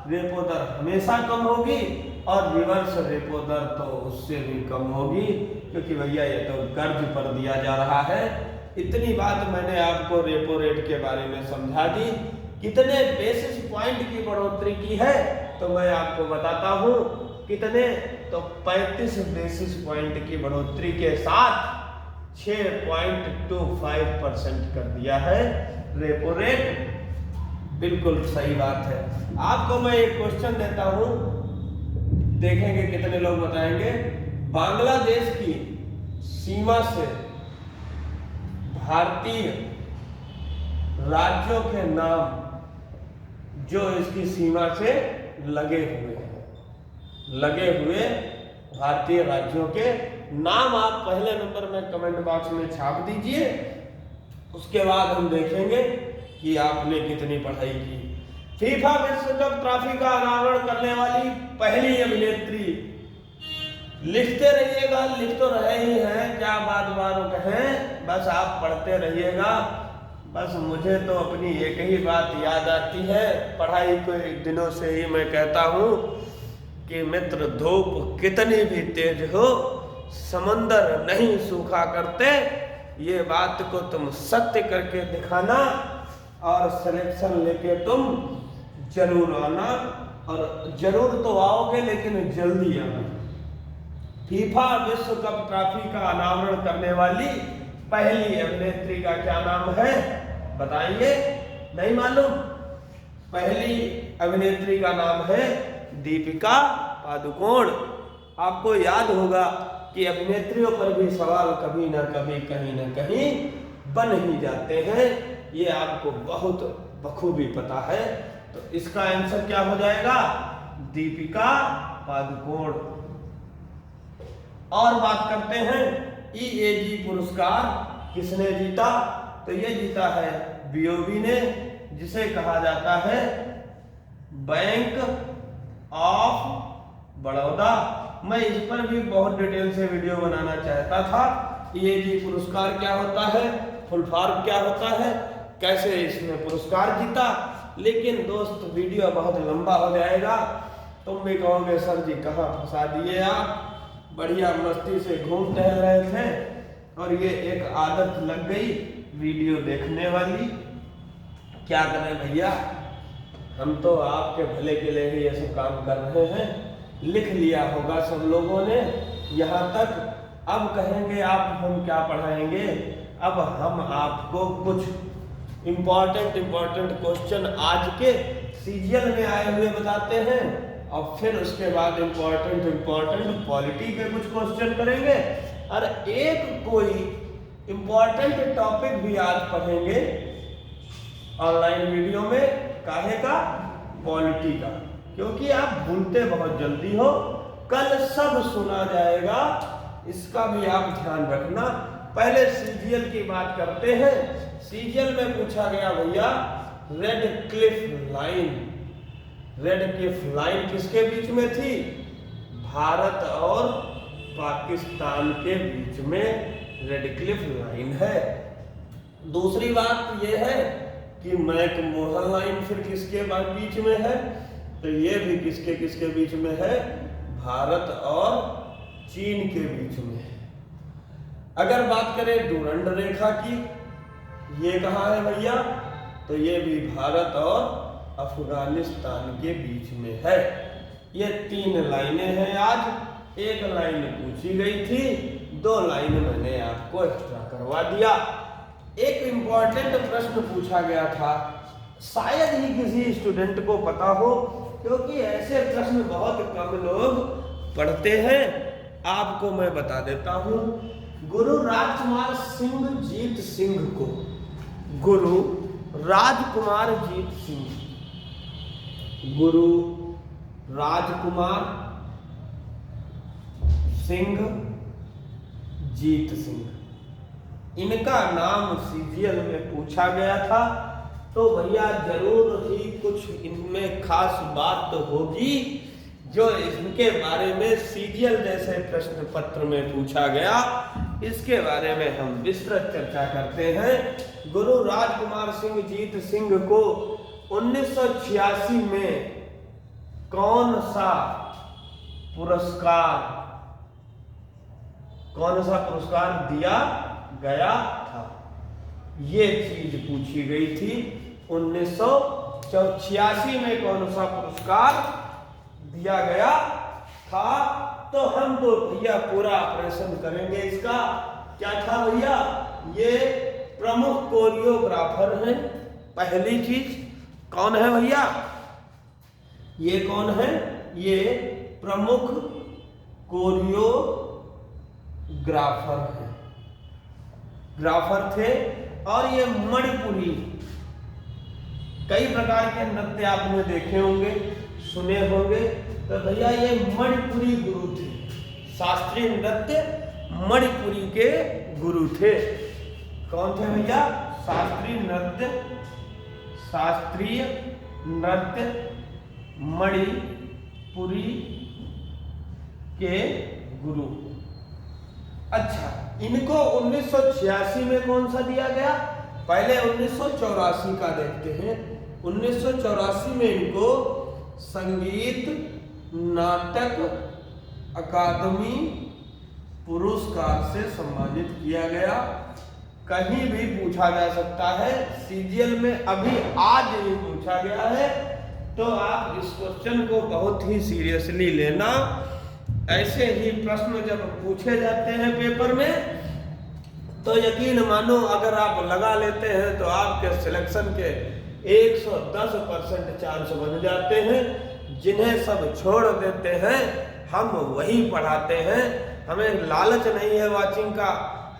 रेपो दर हमेशा कम होगी, और रिवर्स रेपो दर तो उससे भी कम होगी, क्योंकि भैया ये तो कर्ज पर दिया जा रहा है। इतनी बात मैंने आपको रेपो रेट के बारे में समझा दी। कितने बेसिस पॉइंट की बढ़ोतरी की है तो मैं आपको बताता हूं। कितने? तो 35 बेसिस पॉइंट की बढ़ोतरी के साथ 6.25% कर दिया है रेपो रेट। बिल्कुल सही बात है। आपको मैं एक क्वेश्चन देता हूं, देखेंगे कितने लोग बताएंगे। बांग्लादेश की सीमा से भारतीय राज्यों के नाम जो इसकी सीमा से लगे हुए भारतीय राज्यों के नाम आप पहले नंबर में कमेंट बॉक्स में छाप दीजिए। उसके बाद हम देखेंगे कि आपने कितनी पढ़ाई की। फीफा विश्व कप ट्रॉफी का अनावरण करने वाली पहली अभिनेत्री लिखते रहिएगा, लिख तो रहे ही हैं, क्या बात बार कहें, बस आप पढ़ते रहिएगा। बस मुझे तो अपनी एक ही बात याद आती है, पढ़ाई के दिनों से ही मैं कहता हूँ कि मित्र धूप कितनी भी तेज हो समंदर नहीं सूखा करते। ये बात को तुम सत्य करके दिखाना और सिलेक्शन लेके तुम जरूर आना, और जरूर तो आओगे लेकिन जल्दी आना। फीफा विश्व कप ट्रॉफी का अनावरण करने वाली पहली अभिनेत्री का क्या नाम है, बताइए? नहीं मालूम? पहली अभिनेत्री का नाम है दीपिका पादुकोण। आपको याद होगा कि अभिनेत्रियों पर भी सवाल कभी ना कभी कहीं ना कहीं बन ही जाते हैं, ये आपको बहुत बखूबी पता है। तो इसका आंसर क्या हो जाएगा? दीपिका पादुकोण। और बात करते हैं EAG पुरस्कार किसने जीता? तो ये जीता है BOB ने, जिसे कहा जाता है बैंक ऑफ बड़ौदा। मैं इस पर भी बहुत डिटेल से वीडियो बनाना चाहता था। EAG पुरस्कार क्या होता है, फुल फॉर्म क्या होता है, कैसे इसने पुरस्कार जीता, लेकिन दोस्त वीडियो बहुत लंबा हो जाएगा। तुम भी कहोगे सर जी कहाँ फंसा दिए आप, बढ़िया मस्ती से घूम टहल रहे थे और ये एक आदत लग गई वीडियो देखने वाली। क्या करें भैया, हम तो आपके भले के लिए ही ये सब काम कर रहे हैं। लिख लिया होगा सब लोगों ने यहाँ तक, अब कहेंगे आप हम क्या पढ़ाएंगे। अब हम आपको कुछ इम्पोर्टेंट क्वेश्चन आज के सीरियल में आए हुए बताते हैं, और फिर उसके बाद इम्पोर्टेंट पॉलिटी के कुछ क्वेश्चन करेंगे, और एक कोई इम्पोर्टेंट टॉपिक भी आज पढ़ेंगे ऑनलाइन वीडियो में। काहे का? पॉलिटी का, क्योंकि आप भूलते बहुत जल्दी हो, कल सब सुना जाएगा, इसका भी आप ध्यान रखना। पहले सीरियल की बात करते हैं। सीरियल में पूछा गया भैया रेड क्लिफ लाइन किसके बीच में थी? भारत और पाकिस्तान के बीच में रेड क्लिफ लाइन है। दूसरी बात यह है कि मैकमोहन लाइन फिर किसके बीच में है? तो ये भी किसके बीच में है? भारत और चीन के बीच में है। अगर बात करें डुरंड रेखा की, ये कहाँ है भैया? तो ये भी भारत और अफगानिस्तान के बीच में है। ये 3 लाइनें हैं। आज एक लाइन पूछी गई थी, 2 लाइन मैंने आपको एक्स्ट्रा करवा दिया। एक इम्पॉर्टेंट प्रश्न पूछा गया था, शायद ही किसी स्टूडेंट को पता हो, क्योंकि ऐसे प्रश्न बहुत कम लोग पढ़ते हैं। आपको मैं बता देता हूं। गुरु राजकुमार जीत सिंह को, गुरु राजकुमार जीत सिंह, गुरु राजकुमार सिंह जीत सिंह, इनका नाम सीरियल में पूछा गया था। तो भैया जरूर ही कुछ इनमें खास बात तो होगी जो इनके बारे में सीरियल जैसे प्रश्न पत्र में पूछा गया। इसके बारे में हम विस्तृत चर्चा करते हैं। गुरु राजकुमार सिंह जीत सिंह को 1986 में कौन सा पुरस्कार दिया गया था? ये चीज पूछी गई थी। 1986 में कौन सा पुरस्कार दिया गया था? तो हम तो भैया पूरा ऑपरेशन करेंगे इसका। क्या था भैया? ये प्रमुख कोरियोग्राफर हैं। पहली चीज कौन है भैया? ये कौन है? ये प्रमुख कोरियोग्राफर हैं, ग्राफर थे। और ये मणिपुरी, कई प्रकार के नृत्य आपने देखे होंगे, सुने होंगे। तो भैया ये मणिपुरी गुरु थे, शास्त्रीय नृत्य मणिपुरी के गुरु थे। कौन थे भैया? शास्त्रीय नृत्य मणिपुरी के गुरु। अच्छा, इनको 1986 में कौन सा दिया गया? पहले 1984 का देखते हैं। 1984 में इनको संगीत नाटक अकादमी पुरस्कार से सम्मानित किया गया। कहीं भी पूछा जा सकता है, सीजीएल में अभी आज ही पूछा गया है, तो आप इस क्वेश्चन को बहुत ही सीरियसली लेना। ऐसे ही प्रश्न जब पूछे जाते हैं पेपर में तो यकीन मानो अगर आप लगा लेते हैं तो आपके सिलेक्शन के 110% चांस बन जाते हैं। जिन्हें सब छोड़ देते हैं हम वही पढ़ाते हैं। हमें लालच नहीं है वाचिंग का,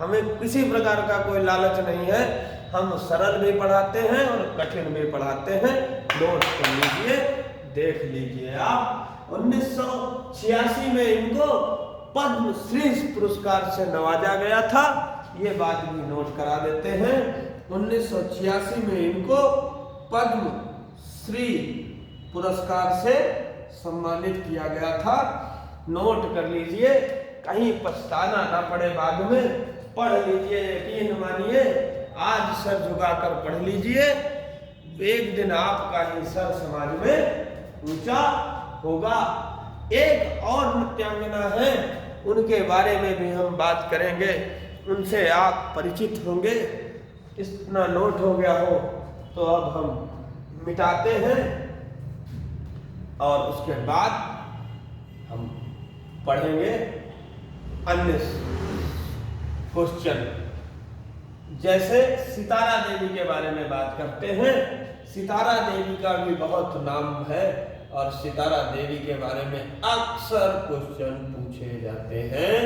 हमें किसी प्रकार का कोई लालच नहीं है। हम सरल भी पढ़ाते हैं और कठिन भी पढ़ाते हैं। नोट कर लीजिए, देख लीजिए आप। 1986 में इनको पद्मश्री पुरस्कार से नवाजा गया था, ये बात भी नोट करा देते हैं। 1986 में इनको पद्मश्री पुरस्कार से सम्मानित किया गया था। नोट कर लीजिए, कहीं पछताना ना पड़े बाद में। पढ़ लीजिए, यकीन मानिए आज सर झुकाकर पढ़ लीजिए, एक दिन आपका ही सर समाज में ऊंचा होगा। एक और नृत्यांगना है, उनके बारे में भी हम बात करेंगे, उनसे आप परिचित होंगे। इतना नोट हो गया हो तो अब हम मिटाते हैं और उसके बाद हम पढ़ेंगे अन्य क्वेश्चन। जैसे सितारा देवी के बारे में बात करते हैं। सितारा देवी का भी बहुत नाम है और सितारा देवी के बारे में अक्सर क्वेश्चन पूछे जाते हैं,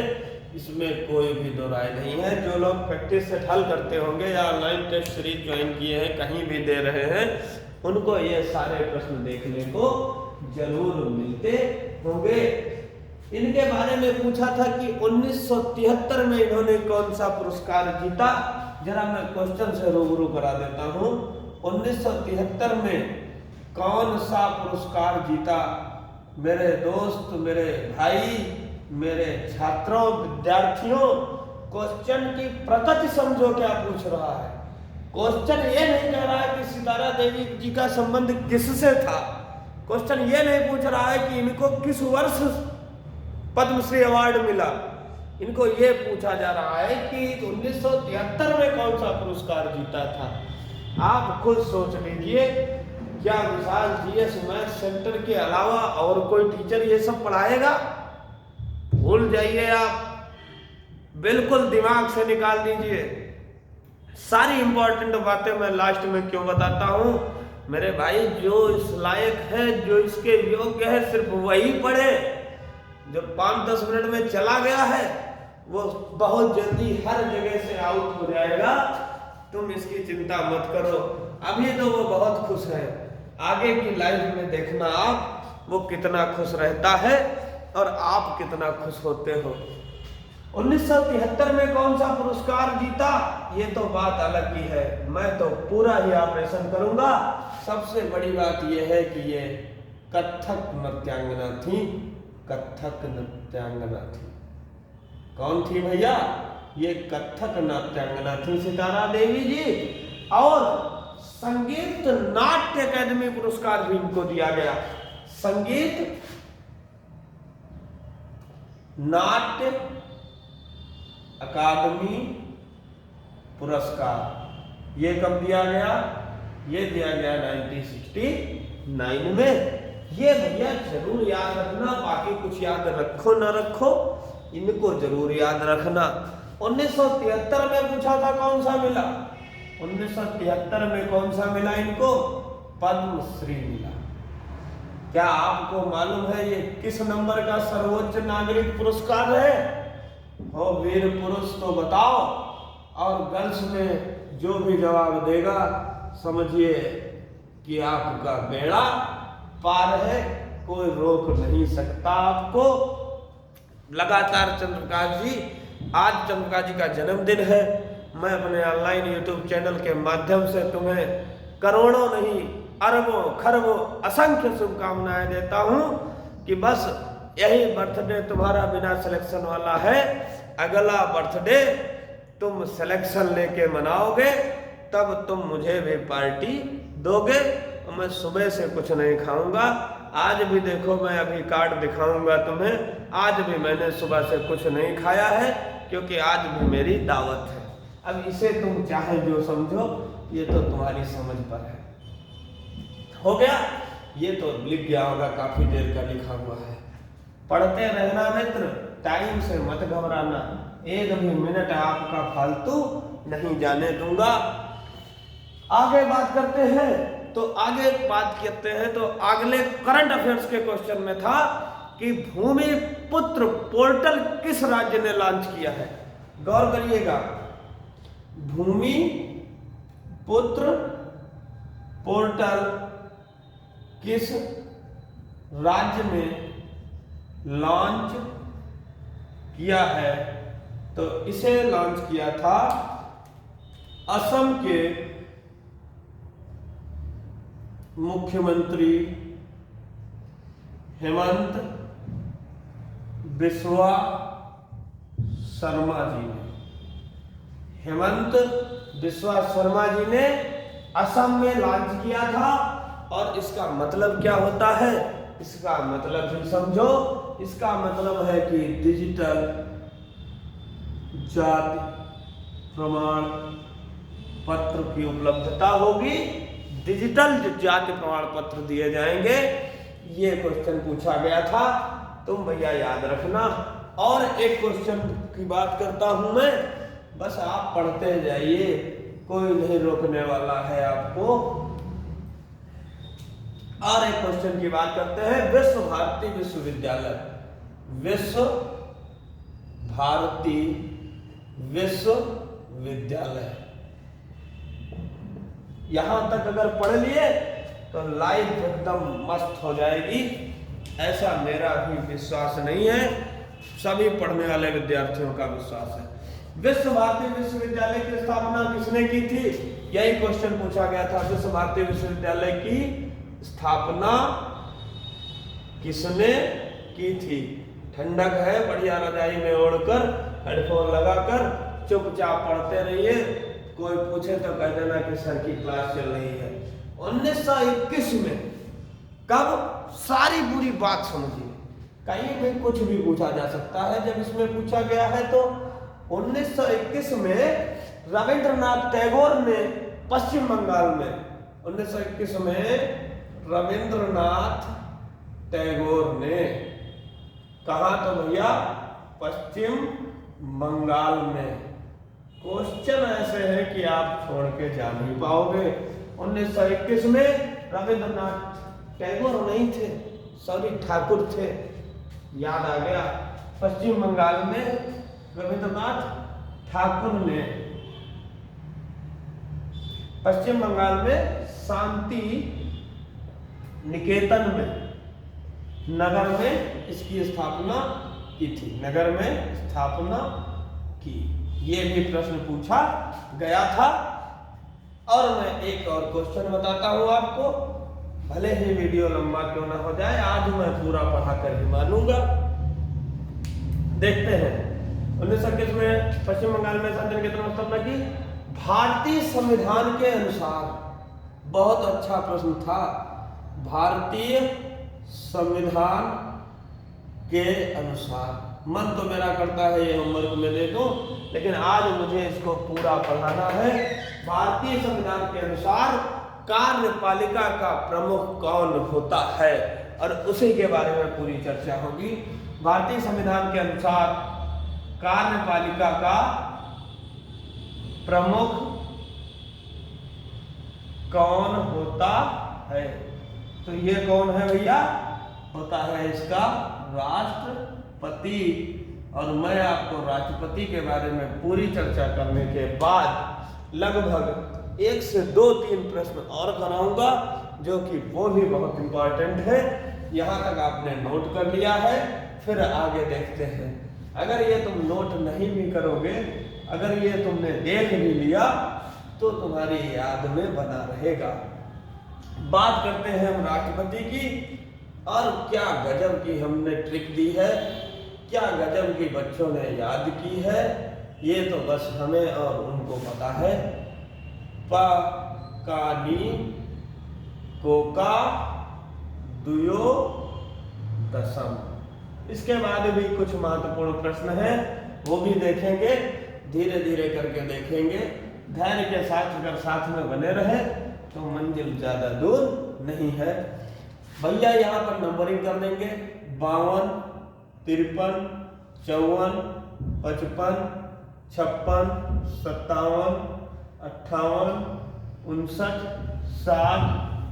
इसमें कोई भी दो राय नहीं है। जो लोग प्रैक्टिस से हल करते होंगे या ऑनलाइन टेस्ट सीरीज ज्वाइन किए हैं, कहीं भी दे रहे हैं, उनको ये सारे प्रश्न देखने को जरूर मिलते होंगे। इनके बारे में पूछा था कि 1973 में इन्होंने कौन सा पुरस्कार जीता। जरा मैं क्वेश्चन से रूबरू करा देता हूँ। 1973 में कौन सा पुरस्कार जीता? मेरे दोस्त, मेरे भाई, मेरे छात्रों, विद्यार्थियों, क्वेश्चन की प्रकृति समझो क्या पूछ रहा है। क्वेश्चन ये नहीं कह रहा है कि सितारा देवी जी का संबंध किससे था। क्वेश्चन ये नहीं पूछ रहा है कि इनको किस वर्ष पद्मश्री अवार्ड मिला। इनको ये पूछा जा रहा है कि 1973 में कौन सा पुरस्कार जीता था। आप खुद सोच लीजिए, क्या विशाल जीएस मैथ सेंटर के अलावा और कोई टीचर ये सब पढ़ाएगा? भूल जाइए आप, बिल्कुल दिमाग से निकाल दीजिए। सारी इंपॉर्टेंट बातें मैं लास्ट में क्यों बताता हूं मेरे भाई, जो इस लायक है, जो इसके योग्य है, सिर्फ वही पढ़े। जो 5-10 मिनट में चला गया है वो बहुत जल्दी हर जगह से आउट हो जाएगा। तुम इसकी चिंता मत करो, अभी तो वो बहुत खुश है। आगे की लाइफ में देखना आप वो कितना खुश रहता है और आप कितना खुश होते हो। 1973 में कौन सा पुरस्कार जीता, ये तो बात अलग ही है। मैं तो पूरा ही ऑपरेशन करूंगा। सबसे बड़ी बात यह है कि ये कथक नृत्यांगना थी। कथक नृत्यांगना थी। कौन थी भैया? ये कथक नृत्यांगना थी सितारा देवी जी। और संगीत नाट्य अकादमी पुरस्कार भी इनको दिया गया। संगीत नाट्य अकादमी पुरस्कार ये कब दिया गया? ये दिया गया 1969 में। ये भैया जरूर याद रखना, बाकी कुछ याद रखो न रखो, इनको जरूर याद रखना। 1973 में पूछा था कौन सा मिला। 1973 में कौन सा मिला इनको? पद्मश्री मिला। क्या आपको मालूम है ये किस नंबर का सर्वोच्च नागरिक पुरस्कार है? हो वीर पुरुष तो बताओ। और गर्ल्स में जो भी जवाब देगा समझिए कि आपका बेड़ा पार है, कोई रोक नहीं सकता आपको। लगातार चंद्रप्रकाश जी, आज चंद्रप्रकाश जी का जन्मदिन है। मैं अपने ऑनलाइन यूट्यूब चैनल के माध्यम से तुम्हें करोड़ों नहीं, अरबों, खरबों, असंख्य शुभकामनाएं देता हूं कि बस यही बर्थडे तुम्हारा बिना सिलेक्शन वाला है। अगला बर्थडे तुम सिलेक्शन लेके मनाओगे तब तुम मुझे भी पार्टी दोगे। मैं सुबह से कुछ नहीं खाऊंगा। आज भी देखो, मैं अभी कार्ड दिखाऊंगा तुम्हें, आज भी मैंने सुबह से कुछ नहीं खाया है क्योंकि आज भी मेरी दावत है। अब इसे तुम चाहे जो समझो, ये तो तुम्हारी समझ पर है। हो गया? ये तो लिख गया होगा, काफी देर का लिखा हुआ है। पढ़ते रहना मित्र, टाइम से मत घबराना, एक भी मिनट आपका फालतू नहीं जाने दूंगा। आगे बात करते हैं तो अगले करंट अफेयर्स के क्वेश्चन में था कि भूमि पुत्र पोर्टल किस राज्य ने लॉन्च किया है। गौर करिएगा, भूमि पुत्र पोर्टल किस राज्य ने लॉन्च किया है, तो इसे लॉन्च किया था असम के मुख्यमंत्री हेमंत बिस्वा शर्मा जी ने। हेमंत बिस्वा शर्मा जी ने असम में लॉन्च किया था। और इसका मतलब क्या होता है, इसका मतलब भी समझो। इसका मतलब है कि डिजिटल जाति प्रमाण पत्र की उपलब्धता होगी, डिजिटल जाति प्रमाण पत्र दिए जाएंगे। ये क्वेश्चन पूछा गया था, तुम भैया याद रखना। और एक क्वेश्चन की बात करता हूं मैं, बस आप पढ़ते जाइए, कोई नहीं रोकने वाला है आपको। और एक क्वेश्चन की बात करते हैं, विश्व भारती विश्वविद्यालय, विश्व भारती विश्वविद्यालय, यहां तक अगर पढ़ लिए तो लाइफ एकदम मस्त हो जाएगी, ऐसा मेरा भी विश्वास नहीं है, सभी पढ़ने वाले विद्यार्थियों का विश्वास है। विश्व भारती विश्वविद्यालय की स्थापना किसने की थी, यही क्वेश्चन पूछा गया था। विश्व भारती विश्वविद्यालय की स्थापना किसने की थी। ठंडक है, बढ़िया रजाई में ओढ़कर हेडफोन लगाकर चुपचाप पढ़ते रहिए। कोई पूछे तो कह देना कि सर की क्लास चल रही है। 1921 में, कब, सारी पूरी बात समझिए, कहीं भी कुछ भी पूछा जा सकता है। जब इसमें पूछा गया है तो 1921 में रविंद्रनाथ टैगोर ने पश्चिम बंगाल में, 1921 में रविंद्रनाथ टैगोर ने, कहा तो भैया, पश्चिम बंगाल में। क्वेश्चन ऐसे है कि आप छोड़ के जा नहीं पाओगे। 1921 में रविंद्रनाथ टैगोर नहीं थे, सॉरी ठाकुर थे, याद आ गया। पश्चिम बंगाल में रविंद्रनाथ ठाकुर ने, पश्चिम बंगाल में शांति निकेतन में, नगर में इसकी स्थापना की थी, नगर में स्थापना की। ये भी प्रश्न पूछा गया था। और मैं एक और क्वेश्चन बताता हूं आपको, भले ही वीडियो लंबा क्यों ना हो जाए, आज मैं पूरा पढ़ा कर ही मानूंगा। देखते हैं, 1921 में पश्चिम बंगाल में शांति निकेतन में स्थापना की। भारतीय संविधान के अनुसार, बहुत अच्छा प्रश्न था, भारतीय संविधान के अनुसार। मन तो मेरा करता है ये होमवर्क में दे दूं, लेकिन आज मुझे इसको पूरा पढ़ाना है। भारतीय संविधान के अनुसार कार्यपालिका का प्रमुख कौन होता है, और उसी के बारे में पूरी चर्चा होगी। भारतीय संविधान के अनुसार कार्यपालिका का प्रमुख कौन होता है, तो ये कौन है भैया, होता है इसका राष्ट्रपति। और मैं आपको राष्ट्रपति के बारे में पूरी चर्चा करने के बाद लगभग 1 से 2-3 प्रश्न और कराऊंगा, जो कि वो भी बहुत इंपॉर्टेंट है। यहाँ तक आपने नोट कर लिया है, फिर आगे देखते हैं। अगर ये तुम नोट नहीं भी करोगे, अगर ये तुमने देख भी लिया, तो तुम्हारी याद में बना रहेगा। बात करते हैं हम राष्ट्रपति की। और क्या गजब की हमने ट्रिक दी है, क्या गजब की बच्चों ने याद की है, ये तो बस हमें और उनको पता है। प का नी को का दुयो दशम। इसके बाद भी कुछ महत्वपूर्ण प्रश्न हैं, वो भी देखेंगे, धीरे धीरे करके देखेंगे। धैर्य के साथ अगर साथ में बने रहे तो मंजिल ज्यादा दूर नहीं है। भैया यहाँ पर नंबरिंग कर देंगे 52, 53, 54, 55, 56, 57, 58, 59, 60,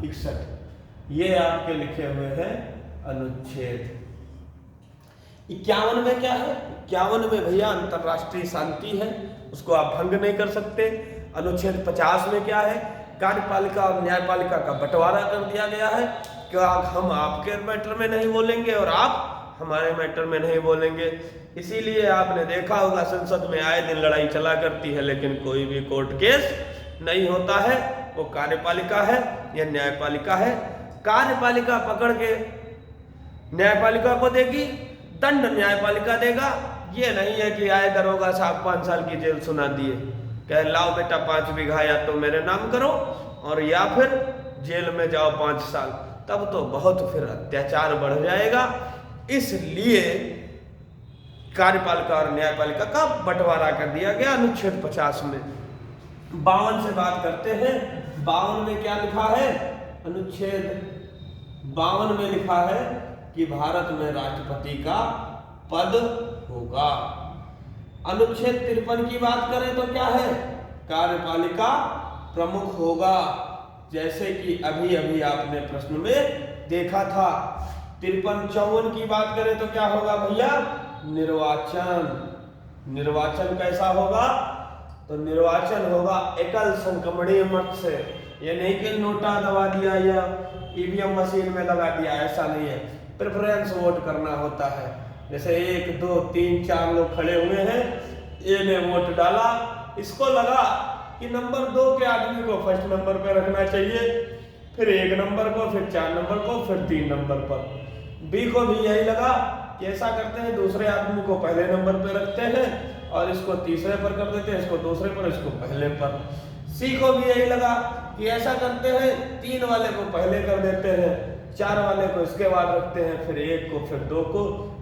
61, ये आपके लिखे हुए हैं अनुच्छेद। 51 में क्या है? 51 में भैया अंतरराष्ट्रीय शांति है, उसको आप भंग नहीं कर सकते। अनुच्छेद 50 में क्या है? कार्यपालिका और न्यायपालिका का बंटवारा कर दिया गया है कि हम आपके मैटर में नहीं बोलेंगे और आप हमारे मैटर में नहीं बोलेंगे। इसीलिए आपने देखा होगा संसद में आए दिन लड़ाई चला करती है, लेकिन कोई भी कोर्ट केस नहीं होता है। वो कार्यपालिका है या न्यायपालिका है। कार्यपालिका पकड़ के न्यायपालिका को देगी, दंड न्यायपालिका देगा। ये नहीं है कि आए दरोगा साहब 5 साल की जेल सुना दिए, कह लाओ बेटा 5 बीघा या तो मेरे नाम करो और या फिर जेल में जाओ 5 साल, तब तो बहुत फिर अत्याचार बढ़ जाएगा। इसलिए कार्यपालिका और न्यायपालिका का बंटवारा कर दिया गया अनुच्छेद 50 में। 52 से बात करते हैं। 52 में क्या लिखा है? अनुच्छेद 52 में लिखा है कि भारत में राष्ट्रपति का पद होगा। अनुच्छेद 53 की बात करें तो क्या है? कार्यपालिका प्रमुख होगा, जैसे कि अभी अभी आपने प्रश्न में देखा था। 53-54 की बात करें तो क्या होगा भैया? निर्वाचन। निर्वाचन कैसा होगा? तो निर्वाचन होगा एकल संक्रमणीय मत से। ये नहीं कि नोटा दबा दिया या ईवीएम मशीन में लगा दिया, ऐसा नहीं है। प्रेफरेंस वोट करना होता है। जैसे 1, 2, 3, 4 लोग खड़े हुए हैं, ए ने वोट डाला, इसको लगा कि नंबर 2 के आदमी को फर्स्ट नंबर पे रखना चाहिए, फिर 1 नंबर को, फिर 4 नंबर को, फिर 3 नंबर पर। बी को भी यही लगा कि ऐसा करते हैं, दूसरे आदमी को पहले नंबर पे रखते हैं और इसको तीसरे पर कर देते हैं, इसको दूसरे पर, इसको पहले पर। सी को भी यही लगा कि ऐसा करते हैं, 3 वाले को पहले कर देते हैं, 4 वाले को इसके बाद रखते हैं, फिर 1 को, फिर 2 को।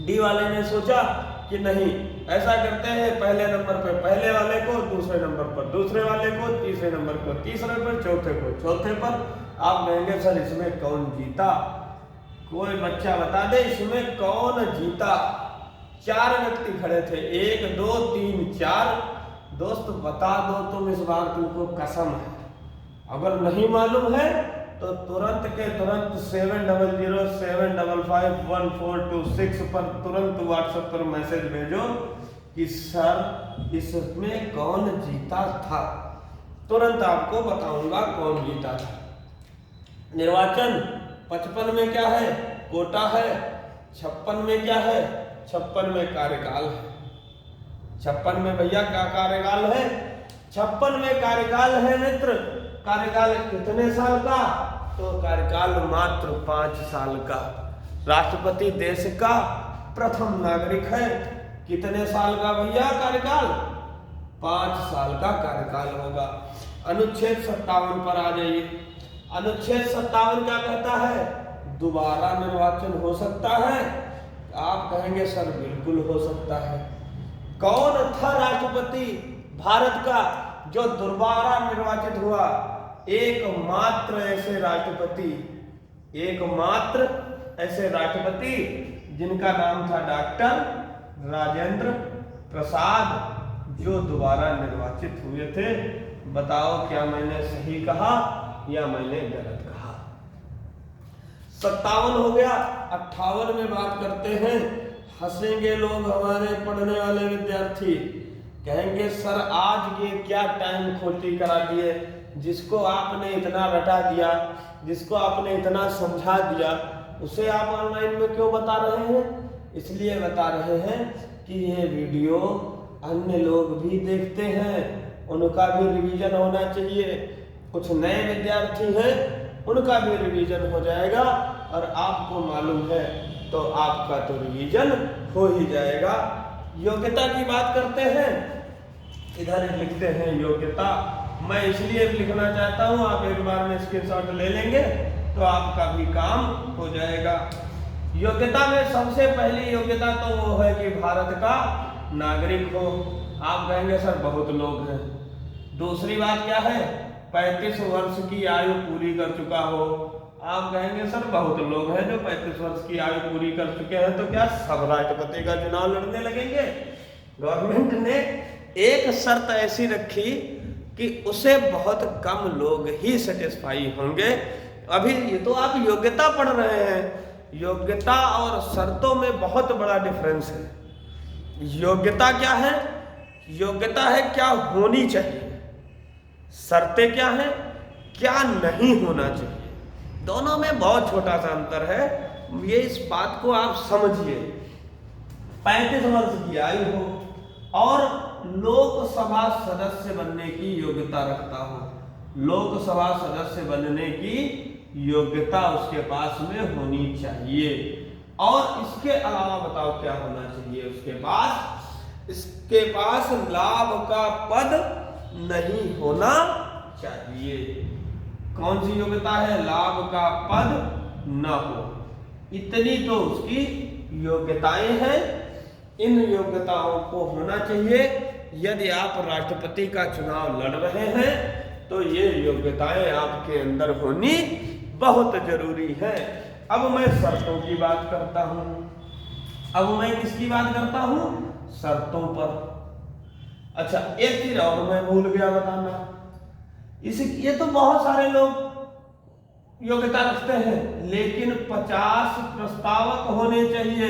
डी वाले ने सोचा कि नहीं, ऐसा करते हैं, पहले नंबर पे पहले वाले को, दूसरे नंबर पर दूसरे वाले को, तीसरे नंबर पर तीसरे पर, चौथे को चौथे पर। आप कहेंगे सर इसमें कौन जीता? कोई बच्चा बता दे इसमें कौन जीता? 4 व्यक्ति खड़े थे, 1, 2, 3, 4। दोस्त बता दो तुम, इस बार तुमको कसम है। अगर नहीं मालूम है तो तुरंत के तुरंत 7007551426 पर तुरंत व्हाट्सएप पर मैसेज भेजो कि सर इसमें कौन जीता था। तुरंत आपको बताऊंगा कौन जीता था। निर्वाचन 55 में क्या है? कोटा है। 56 में क्या है? 56 में कार्यकाल है। 56 में भैया क्या कार्यकाल है? 56 में कार्यकाल है मित्र। कार्यकाल कितने साल का? तो कार्यकाल मात्र 5 साल का। राष्ट्रपति देश का प्रथम नागरिक है। कितने साल का भैया कार्यकाल? 5 साल का कार्यकाल होगा। अनुच्छेद 57 पर आ जाइए। अनुच्छेद 57 क्या कहता है? दोबारा निर्वाचन हो सकता है। आप कहेंगे सर बिल्कुल हो सकता है। कौन था राष्ट्रपति भारत का जो दोबारा निर्वाचित हुआ? एकमात्र ऐसे राष्ट्रपति जिनका नाम था डॉक्टर राजेंद्र प्रसाद, जो दोबारा निर्वाचित हुए थे। बताओ क्या मैंने सही कहा या मैंने गलत कहा? 57 हो गया। 58 में बात करते हैं। हंसेंगे लोग, हमारे पढ़ने वाले विद्यार्थी कहेंगे सर आज ये क्या टाइम खोटी करा दिए, जिसको आपने इतना रटा दिया, जिसको आपने इतना समझा दिया, उसे आप ऑनलाइन में क्यों बता रहे हैं? इसलिए बता रहे हैं कि ये वीडियो अन्य लोग भी देखते हैं, उनका भी रिवीजन होना चाहिए। कुछ नए विद्यार्थी हैं, उनका भी रिवीजन हो जाएगा। और आपको मालूम है तो आपका तो रिवीजन हो ही जाएगा। योग्यता की बात करते हैं, इधर लिखते हैं योग्यता। मैं इसलिए लिखना चाहता हूँ, आप एक बार में स्क्रीनशॉट ले लेंगे तो आपका भी काम हो जाएगा। योग्यता में सबसे पहली योग्यता तो वो है कि भारत का नागरिक हो। आप कहेंगे सर बहुत लोग हैं। दूसरी बात क्या है, 35 वर्ष की आयु पूरी कर चुका हो। आप कहेंगे सर बहुत लोग हैं जो 35 वर्ष की आयु पूरी कर चुके हैं, तो क्या सब राष्ट्रपति का चुनाव लड़ने लगेंगे? गवर्नमेंट ने एक शर्त ऐसी रखी कि उसे बहुत कम लोग ही सेटिस्फाई होंगे। अभी ये तो आप योग्यता पढ़ रहे हैं, योग्यता और शर्तों में बहुत बड़ा डिफरेंस है। योग्यता क्या है? योग्यता है क्या होनी चाहिए, शर्तें क्या है, क्या नहीं होना चाहिए। दोनों में बहुत छोटा सा अंतर है, ये इस बात को आप समझिए। 35 वर्ष की आयु हो और लोकसभा सदस्य बनने की योग्यता रखता हो। लोकसभा सदस्य बनने की योग्यता उसके पास में होनी चाहिए। और इसके अलावा बताओ क्या होना चाहिए उसके पास? इसके पास लाभ का पद नहीं होना चाहिए। कौन सी योग्यता है? लाभ का पद न हो, इतनी तो उसकी योग्यताएं हैं। इन योग्यताओं को होना चाहिए। यदि आप राष्ट्रपति का चुनाव लड़ रहे हैं तो ये योग्यताएं आपके अंदर होनी बहुत जरूरी है। अब मैं शर्तों की बात करता हूं। अब मैं किसकी बात करता हूं? शर्तों पर। अच्छा, एक चीज और मैं भूल गया बताना। ये तो बहुत सारे लोग योग्यता रखते हैं, लेकिन 50 प्रस्तावक होने चाहिए।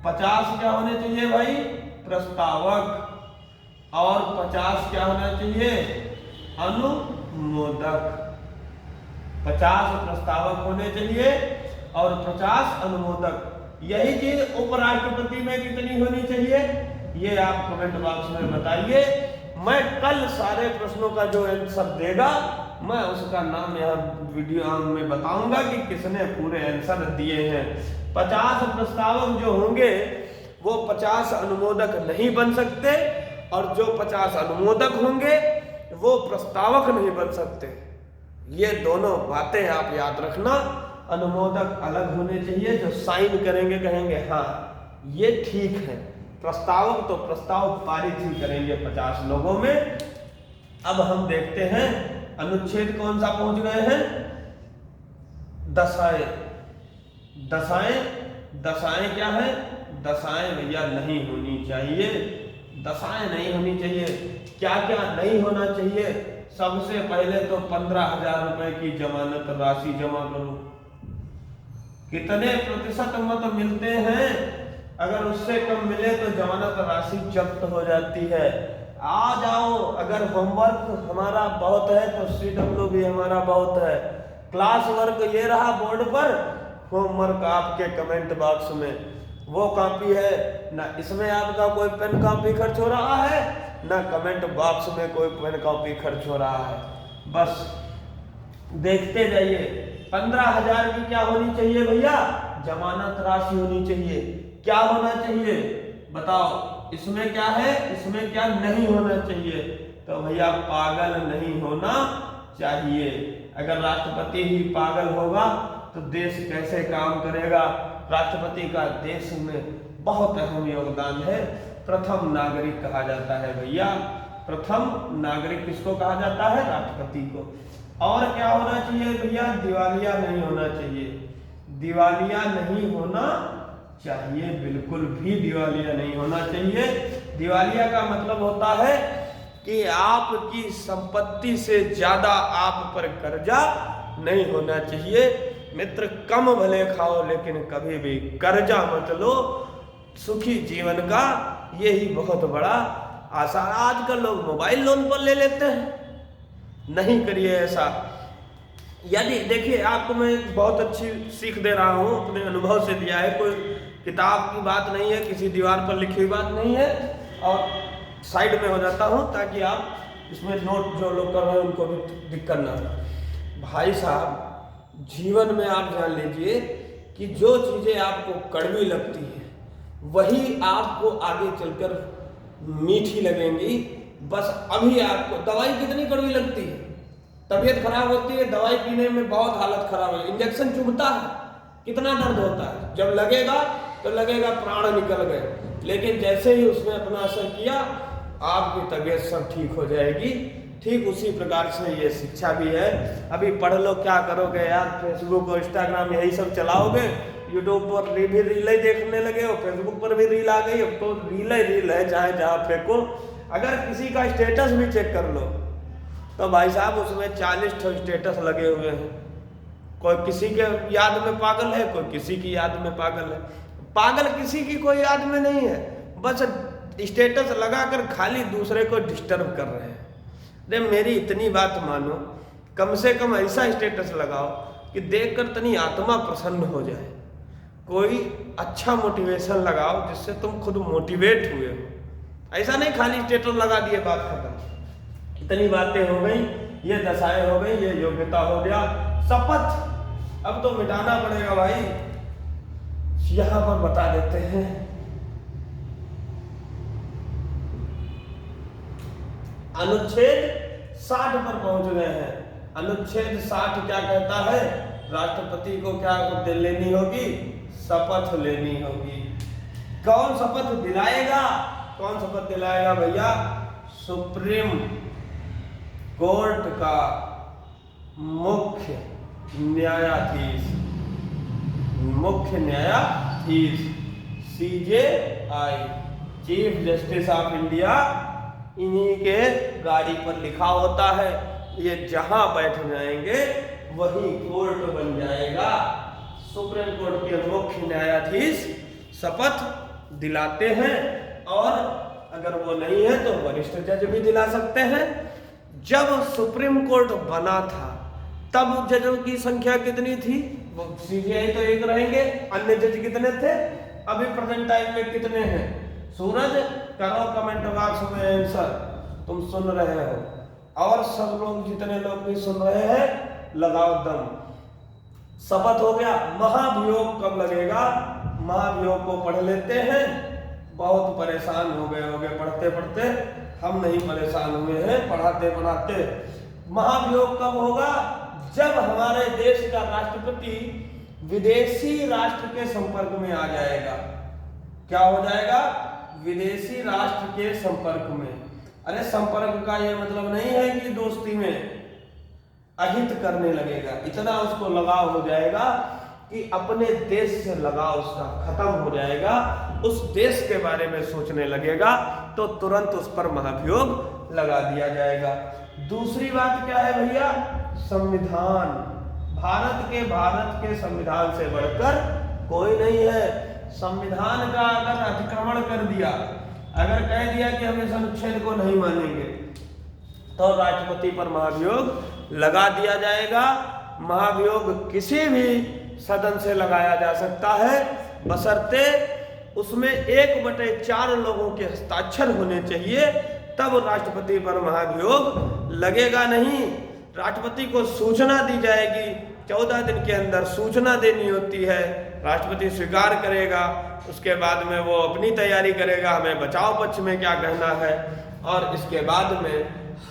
50 क्या होने चाहिए भाई? प्रस्तावक। और 50 क्या होना चाहिए? अनुमोदक। 50 प्रस्तावक होने चाहिए और 50 अनुमोदक। यही चीज उपराष्ट्रपति में कितनी होनी चाहिए, ये आप कमेंट बॉक्स में बताइए। मैं कल सारे प्रश्नों का जो आंसर देगा मैं उसका नाम यहाँ वीडियो में बताऊंगा कि किसने पूरे आंसर दिए हैं। 50 प्रस्तावक जो होंगे वो 50 अनुमोदक नहीं बन सकते, और जो 50 अनुमोदक होंगे वो प्रस्तावक नहीं बन सकते। ये दोनों बातें आप याद रखना। अनुमोदक अलग होने चाहिए, जो साइन करेंगे, कहेंगे हाँ ये ठीक है। प्रस्तावक तो प्रस्ताव पारित ही करेंगे 50 लोगों में। अब हम देखते हैं अनुच्छेद कौन सा पहुंच गए हैं? दशाएं। दशाएं, दशाएं क्या है? दशाएं भैया नहीं होनी चाहिए। दशाएं नहीं होनी चाहिए। क्या क्या नहीं होना चाहिए? सबसे पहले तो 15,000 रुपए की जमानत राशि जमा करो। कितने प्रतिशत मत मिलते हैं? अगर उससे कम मिले तो जमानत राशि जब्त हो जाती है। आ जाओ, अगर होमवर्क हमारा बहुत है तो CW भी हमारा बहुत है। क्लास वर्क ये रहा बोर्ड पर, होमवर्क आपके कमेंट बॉक्स में। वो कॉपी है ना, इसमें आपका कोई पेन कॉपी खर्च हो रहा है, ना कमेंट बॉक्स में कोई पेन कॉपी खर्च हो रहा है। बस देखते जाइए। 15,000 की क्या होनी चाहिए भैया? जमानत राशि होनी चाहिए। क्या होना चाहिए बताओ? इसमें क्या है, इसमें क्या नहीं होना चाहिए? तो भैया पागल नहीं होना चाहिए। अगर राष्ट्रपति ही पागल होगा तो देश कैसे काम करेगा? राष्ट्रपति का देश में बहुत अहम योगदान है। प्रथम नागरिक कहा जाता है भैया। प्रथम नागरिक किसको कहा जाता है? राष्ट्रपति को। और क्या होना चाहिए भैया? दिवालिया नहीं होना चाहिए। दिवालिया नहीं होना चाहिए, बिल्कुल भी दिवालिया नहीं होना चाहिए। दिवालिया का मतलब होता है कि आपकी संपत्ति से ज्यादा आप पर कर्जा नहीं होना चाहिए। मित्र, कम भले खाओ लेकिन कभी भी कर्जा मत लो। सुखी जीवन का यही बहुत बड़ा आसान। आजकल लोग मोबाइल लोन पर ले लेते हैं, नहीं करिए ऐसा। यदि देखिए, आपको मैं बहुत अच्छी सीख दे रहा हूँ, अपने अनुभव से दिया है। कोई किताब की बात नहीं है, किसी दीवार पर लिखी हुई बात नहीं है। और साइड में हो जाता हूँ ताकि आप इसमें नोट जो लोग कर रहे हैं उनको भी दिक्कत ना हो। भाई साहब, जीवन में आप जान लीजिए कि जो चीज़ें आपको कड़वी लगती है वही आपको आगे चलकर मीठी लगेंगी। बस अभी आपको दवाई कितनी कड़वी लगती है, तबीयत खराब होती है, दवाई पीने में बहुत हालत खराब है, इंजेक्शन चुभता है, कितना दर्द होता है, जब लगेगा तो लगेगा प्राण निकल गए, लेकिन जैसे ही उसने अपना असर किया आपकी तबीयत सब ठीक हो जाएगी। ठीक उसी प्रकार से ये शिक्षा भी है। अभी पढ़ लो, क्या करोगे यार, फेसबुक और इंस्टाग्राम यही सब चलाओगे, यूट्यूब पर भी रीलें देखने लगे हो, फेसबुक पर भी रील आ गई, अब तो रील है, चाहे जहाँ फेंको। अगर किसी का स्टेटस भी चेक कर लो तो भाई साहब उसमें 40 स्टेटस लगे हुए हैं। कोई किसी के याद में पागल है, कोई किसी की याद में पागल है। पागल किसी की कोई याद में नहीं है, बस स्टेटस लगाकर खाली दूसरे को डिस्टर्ब कर रहे हैं। अरे मेरी इतनी बात मानो, कम से कम ऐसा स्टेटस लगाओ कि देखकर तनी आत्मा प्रसन्न हो जाए। कोई अच्छा मोटिवेशन लगाओ जिससे तुम खुद मोटिवेट हुए हो। ऐसा नहीं खाली स्टेटस लगा दिए बात खत्म। इतनी बातें हो गई, ये दशाएं हो गई, ये योग्यता हो गया, शपथ अब तो मिटाना पड़ेगा भाई। यहां पर बता देते हैं, अनुच्छेद 60 पर पहुंच गए हैं। अनुच्छेद 60 क्या कहता है? राष्ट्रपति को क्या लेनी होगी? शपथ लेनी होगी। कौन शपथ दिलाएगा? कौन शपथ दिलाएगा भैया? सुप्रीम कोर्ट का मुख्य न्यायाधीश, मुख्य न्यायाधीश CJI, chief justice of India, इन्हीं के गाड़ी पर लिखा होता है। ये जहां बैठ जाएंगे वही कोर्ट बन जाएगा। सुप्रीम कोर्ट के मुख्य न्यायाधीश शपथ दिलाते हैं, और अगर वो नहीं है तो वरिष्ठ जज भी दिला सकते हैं। जब सुप्रीम कोर्ट बना था तब जजों की संख्या कितनी थी? वो CJI तो एक रहेंगे, अन्य जज कितने थे? अभी प्रेजेंट टाइम में कितने हैं? सूरज, करो कमेंट बॉक्स में आंसर, तुम सुन रहे हो, और सब लोग जितने लोग भी सुन रहे हैं लगाओ दम। शपथ हो गया। महाभियोग कब लगेगा? महाभियोग को पढ़ लेते हैं। बहुत परेशान हो गए होंगे पढ़ते पढ़ते, हम नहीं परेशान हुए हैं पढ़ाते पढ़ाते। महाभियोग कब होगा? जब हमारे देश का राष्ट्रपति विदेशी राष्ट्र के संपर्क में आ जाएगा। क्या हो जाएगा? विदेशी राष्ट्र के संपर्क में। अरे संपर्क का ये मतलब नहीं है कि दोस्ती में अहित करने लगेगा, इतना उसको लगाव हो जाएगा कि अपने देश से लगाव उसका खत्म हो जाएगा, उस देश के बारे में सोचने लगेगा, तो तुरंत उस पर महाभियोग लगा दिया जाएगा। दूसरी बात क्या है भैया? संविधान। भारत के संविधान से बढ़कर कोई नहीं है। संविधान का अगर अतिक्रमण कर दिया, अगर कह दिया कि हम इस अनुच्छेद को नहीं मानेंगे, तो राष्ट्रपति पर महाभियोग लगा दिया जाएगा। महाभियोग किसी भी सदन से लगाया जा सकता है, बशर्ते उसमें 1/4 लोगों के हस्ताक्षर होने चाहिए, तब राष्ट्रपति पर महाभियोग लगेगा नहीं। राष्ट्रपति को सूचना दी जाएगी, 14 दिन के अंदर सूचना देनी होती है, राष्ट्रपति स्वीकार करेगा, उसके बाद में वो अपनी तैयारी करेगा, हमें बचाव पक्ष में क्या कहना है, और इसके बाद में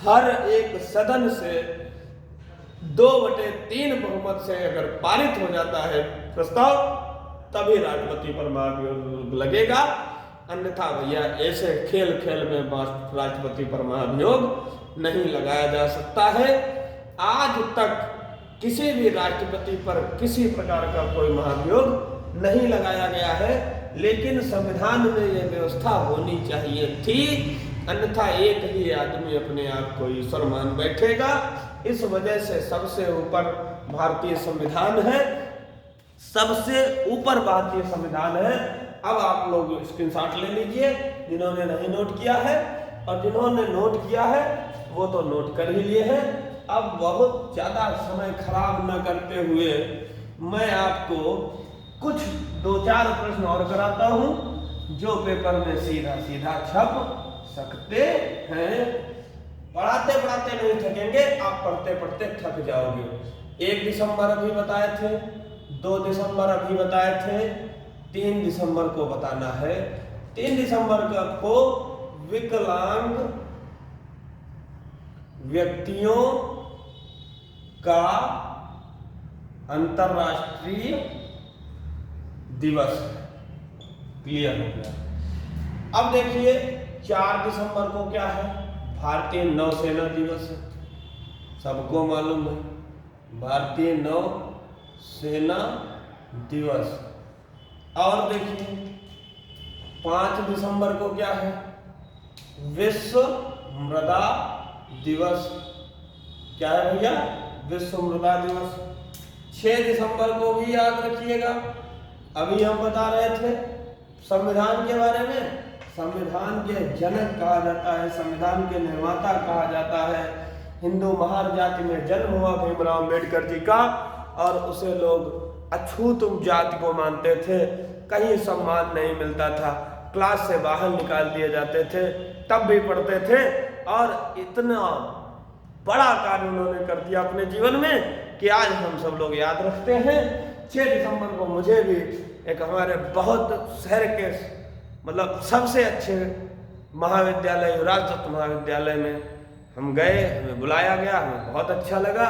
हर एक सदन से 2/3 बहुमत से अगर पारित हो जाता है प्रस्ताव, तभी राष्ट्रपति पर महाभियोग लगेगा। अन्यथा भैया ऐसे खेल खेल में राष्ट्रपति पर महाभियोग नहीं लगाया जा सकता है। आज तक किसी भी राष्ट्रपति पर किसी प्रकार का कोई महाभियोग नहीं लगाया गया है, लेकिन संविधान में यह व्यवस्था होनी चाहिए थी, अन्यथा एक ही आदमी अपने आप को ईश्वर मान बैठेगा। इस वजह से सबसे ऊपर भारतीय संविधान है, सबसे ऊपर भारतीय संविधान है। अब आप लोग स्क्रीनशॉट ले लीजिए जिन्होंने नहीं नोट किया है, और जिन्होंने नोट किया है वो तो नोट कर ही लिए हैं। अब बहुत ज़्यादा समय खराब न करते हुए मैं आपको कुछ 2-4 प्रश्न और कराता हूं, जो पेपर में सीधा सीधा छप सकते हैं। पढ़ाते पढ़ाते नहीं थकेंगे, आप पढ़ते पढ़ते थक जाओगे। 1 दिसंबर अभी बताए थे, 2 दिसंबर अभी बताए थे, 3 दिसंबर को बताना है। 3 दिसंबर को विकलांग व्यक्तियों का अंतर्राष्ट्रीय दिवस है। क्लियर हो गया। अब देखिए 4 दिसंबर को क्या है? भारतीय नौसेना दिवस है, सबको मालूम है, भारतीय नौसेना दिवस। और देखिए 5 दिसंबर को क्या है? विश्व मृदा दिवस। क्या है भैया? विश्व मृदा दिवस। 6 दिसंबर को भी याद रखिएगा, अभी हम बता रहे थे संविधान के बारे में। संविधान के जनक कहा जाता है, संविधान के निर्माता कहा जाता है। हिंदू महार जाति में जन्म हुआ भीमराव अम्बेडकर जी का, और उसे लोग अछूत जाति को मानते थे। कहीं सम्मान नहीं मिलता था, क्लास से बाहर निकाल दिए जाते थे, तब भी पढ़ते थे। और इतना बड़ा कार्य उन्होंने कर दिया अपने जीवन में कि आज हम सब लोग याद रखते हैं। 6 दिसंबर को मुझे भी एक हमारे बहुत शहर के मतलब सबसे अच्छे महाविद्यालय युवराज दत्त महाविद्यालय में हम गए, हमें बुलाया गया, हमें बहुत अच्छा लगा।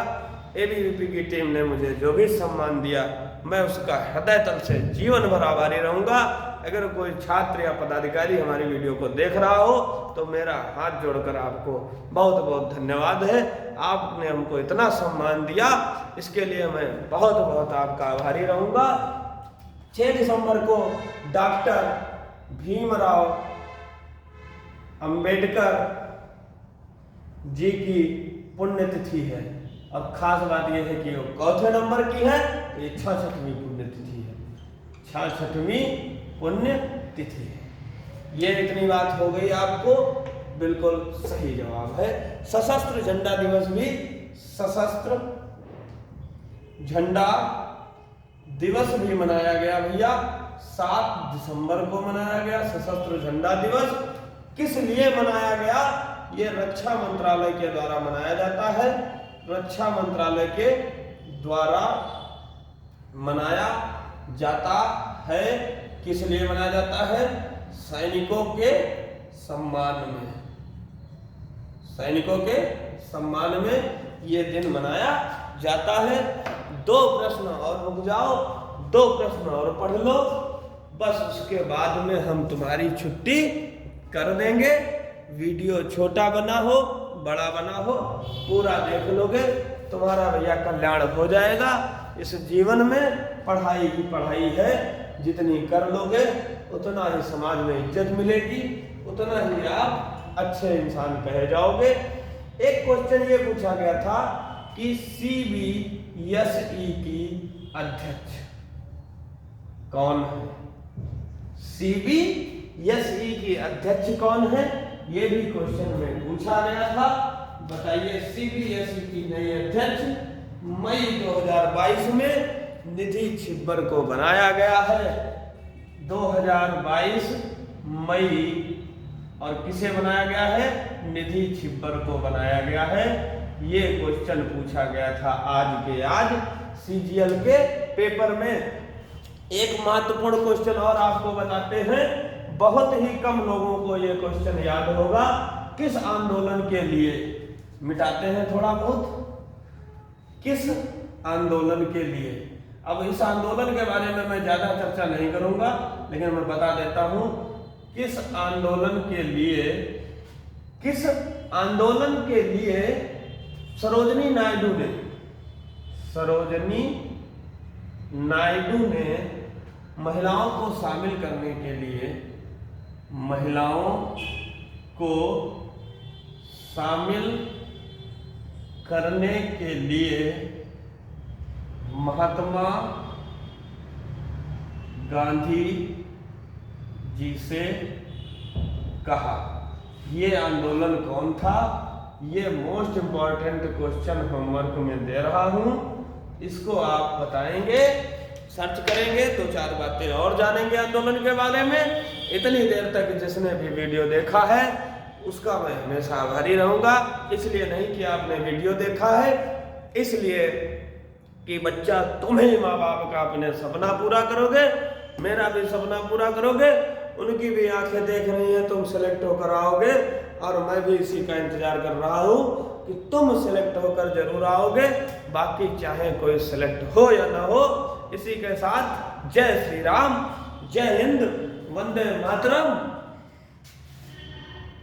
एबीवीपी की टीम ने मुझे जो भी सम्मान दिया, मैं उसका हृदय तल से जीवन भर आभारी रहूँगा। अगर कोई छात्र या पदाधिकारी हमारी वीडियो को देख रहा हो तो मेरा हाथ जोड़कर आपको बहुत बहुत धन्यवाद है। आपने हमको इतना सम्मान दिया, इसके लिए मैं बहुत बहुत आपका आभारी रहूँगा। 6 दिसंबर को डॉक्टर भीमराव अंबेडकर जी की पुण्यतिथि है। अब खास बात यह है कि वो चौथे नंबर की है, तो ये 66वीं पुण्यतिथि है, 66वीं पुण्यतिथि है। ये इतनी बात हो गई आपको, बिल्कुल सही जवाब है। सशस्त्र झंडा दिवस भी, सशस्त्र झंडा दिवस भी मनाया गया भैया, 7 दिसंबर को मनाया गया सशस्त्र झंडा दिवस। किस लिए मनाया गया? ये रक्षा मंत्रालय के द्वारा मनाया जाता है। रक्षा मंत्रालय के द्वारा मनाया जाता है। किस लिए मनाया जाता है? सैनिकों के सम्मान में, सैनिकों के सम्मान में ये दिन मनाया जाता है। 2 प्रश्न और रुक जाओ, 2 प्रश्न और पढ़ लो, बस उसके बाद में हम तुम्हारी छुट्टी कर देंगे। वीडियो छोटा बना हो बड़ा बना हो, पूरा देख लोगे, तुम्हारा भैया कल्याण हो जाएगा। इस जीवन में पढ़ाई की पढ़ाई है, जितनी कर लोगे उतना ही समाज में इज्जत मिलेगी, उतना ही आप अच्छे इंसान कहे जाओगे। एक क्वेश्चन ये पूछा गया था कि CBSE की अध्यक्ष कौन है? CBSE की अध्यक्ष कौन है? ये भी क्वेश्चन में पूछा गया था। बताइए, CBSE की नई अध्यक्ष मई 2022 में निधि छिब्बर को बनाया गया है। 2022 मई, और किसे बनाया गया है? निधि छिब्बर को बनाया गया है। ये क्वेश्चन पूछा गया था आज के आज CGL के पेपर में। एक महत्वपूर्ण क्वेश्चन और आपको बताते हैं, बहुत ही कम लोगों को ये क्वेश्चन याद होगा। किस आंदोलन के लिए, मिटाते हैं थोड़ा बहुत, किस आंदोलन के लिए? अब इस आंदोलन के बारे में मैं ज्यादा चर्चा नहीं करूंगा, लेकिन मैं बता देता हूं किस आंदोलन के लिए, किस आंदोलन के लिए सरोजिनी नायडू ने महिलाओं को शामिल करने के लिए, महिलाओं को शामिल करने के लिए महात्मा गांधी जी से कहा। ये आंदोलन कौन था? ये मोस्ट इंपॉर्टेंट क्वेश्चन होमवर्क में दे रहा हूं, इसको आप बताएंगे, सर्च करेंगे, 2-4 बातें और जानेंगे आंदोलन के बारे में। इतनी देर तक जिसने भी वीडियो देखा है उसका मैं हमेशा आभारी रहूंगा। इसलिए नहीं कि आपने वीडियो देखा है, इसलिए कि बच्चा तुम ही माँ बाप का अपने सपना पूरा करोगे, मेरा भी सपना पूरा करोगे, उनकी भी आंखें देख रही हैं तुम सेलेक्ट होकर आओगे, और मैं भी इसी का इंतजार कर रहा हूँ कि तुम सेलेक्ट होकर जरूर आओगे, बाकी चाहे कोई सेलेक्ट हो या ना हो। इसी के साथ जय श्री राम, जय हिंद, वंदे मातरम।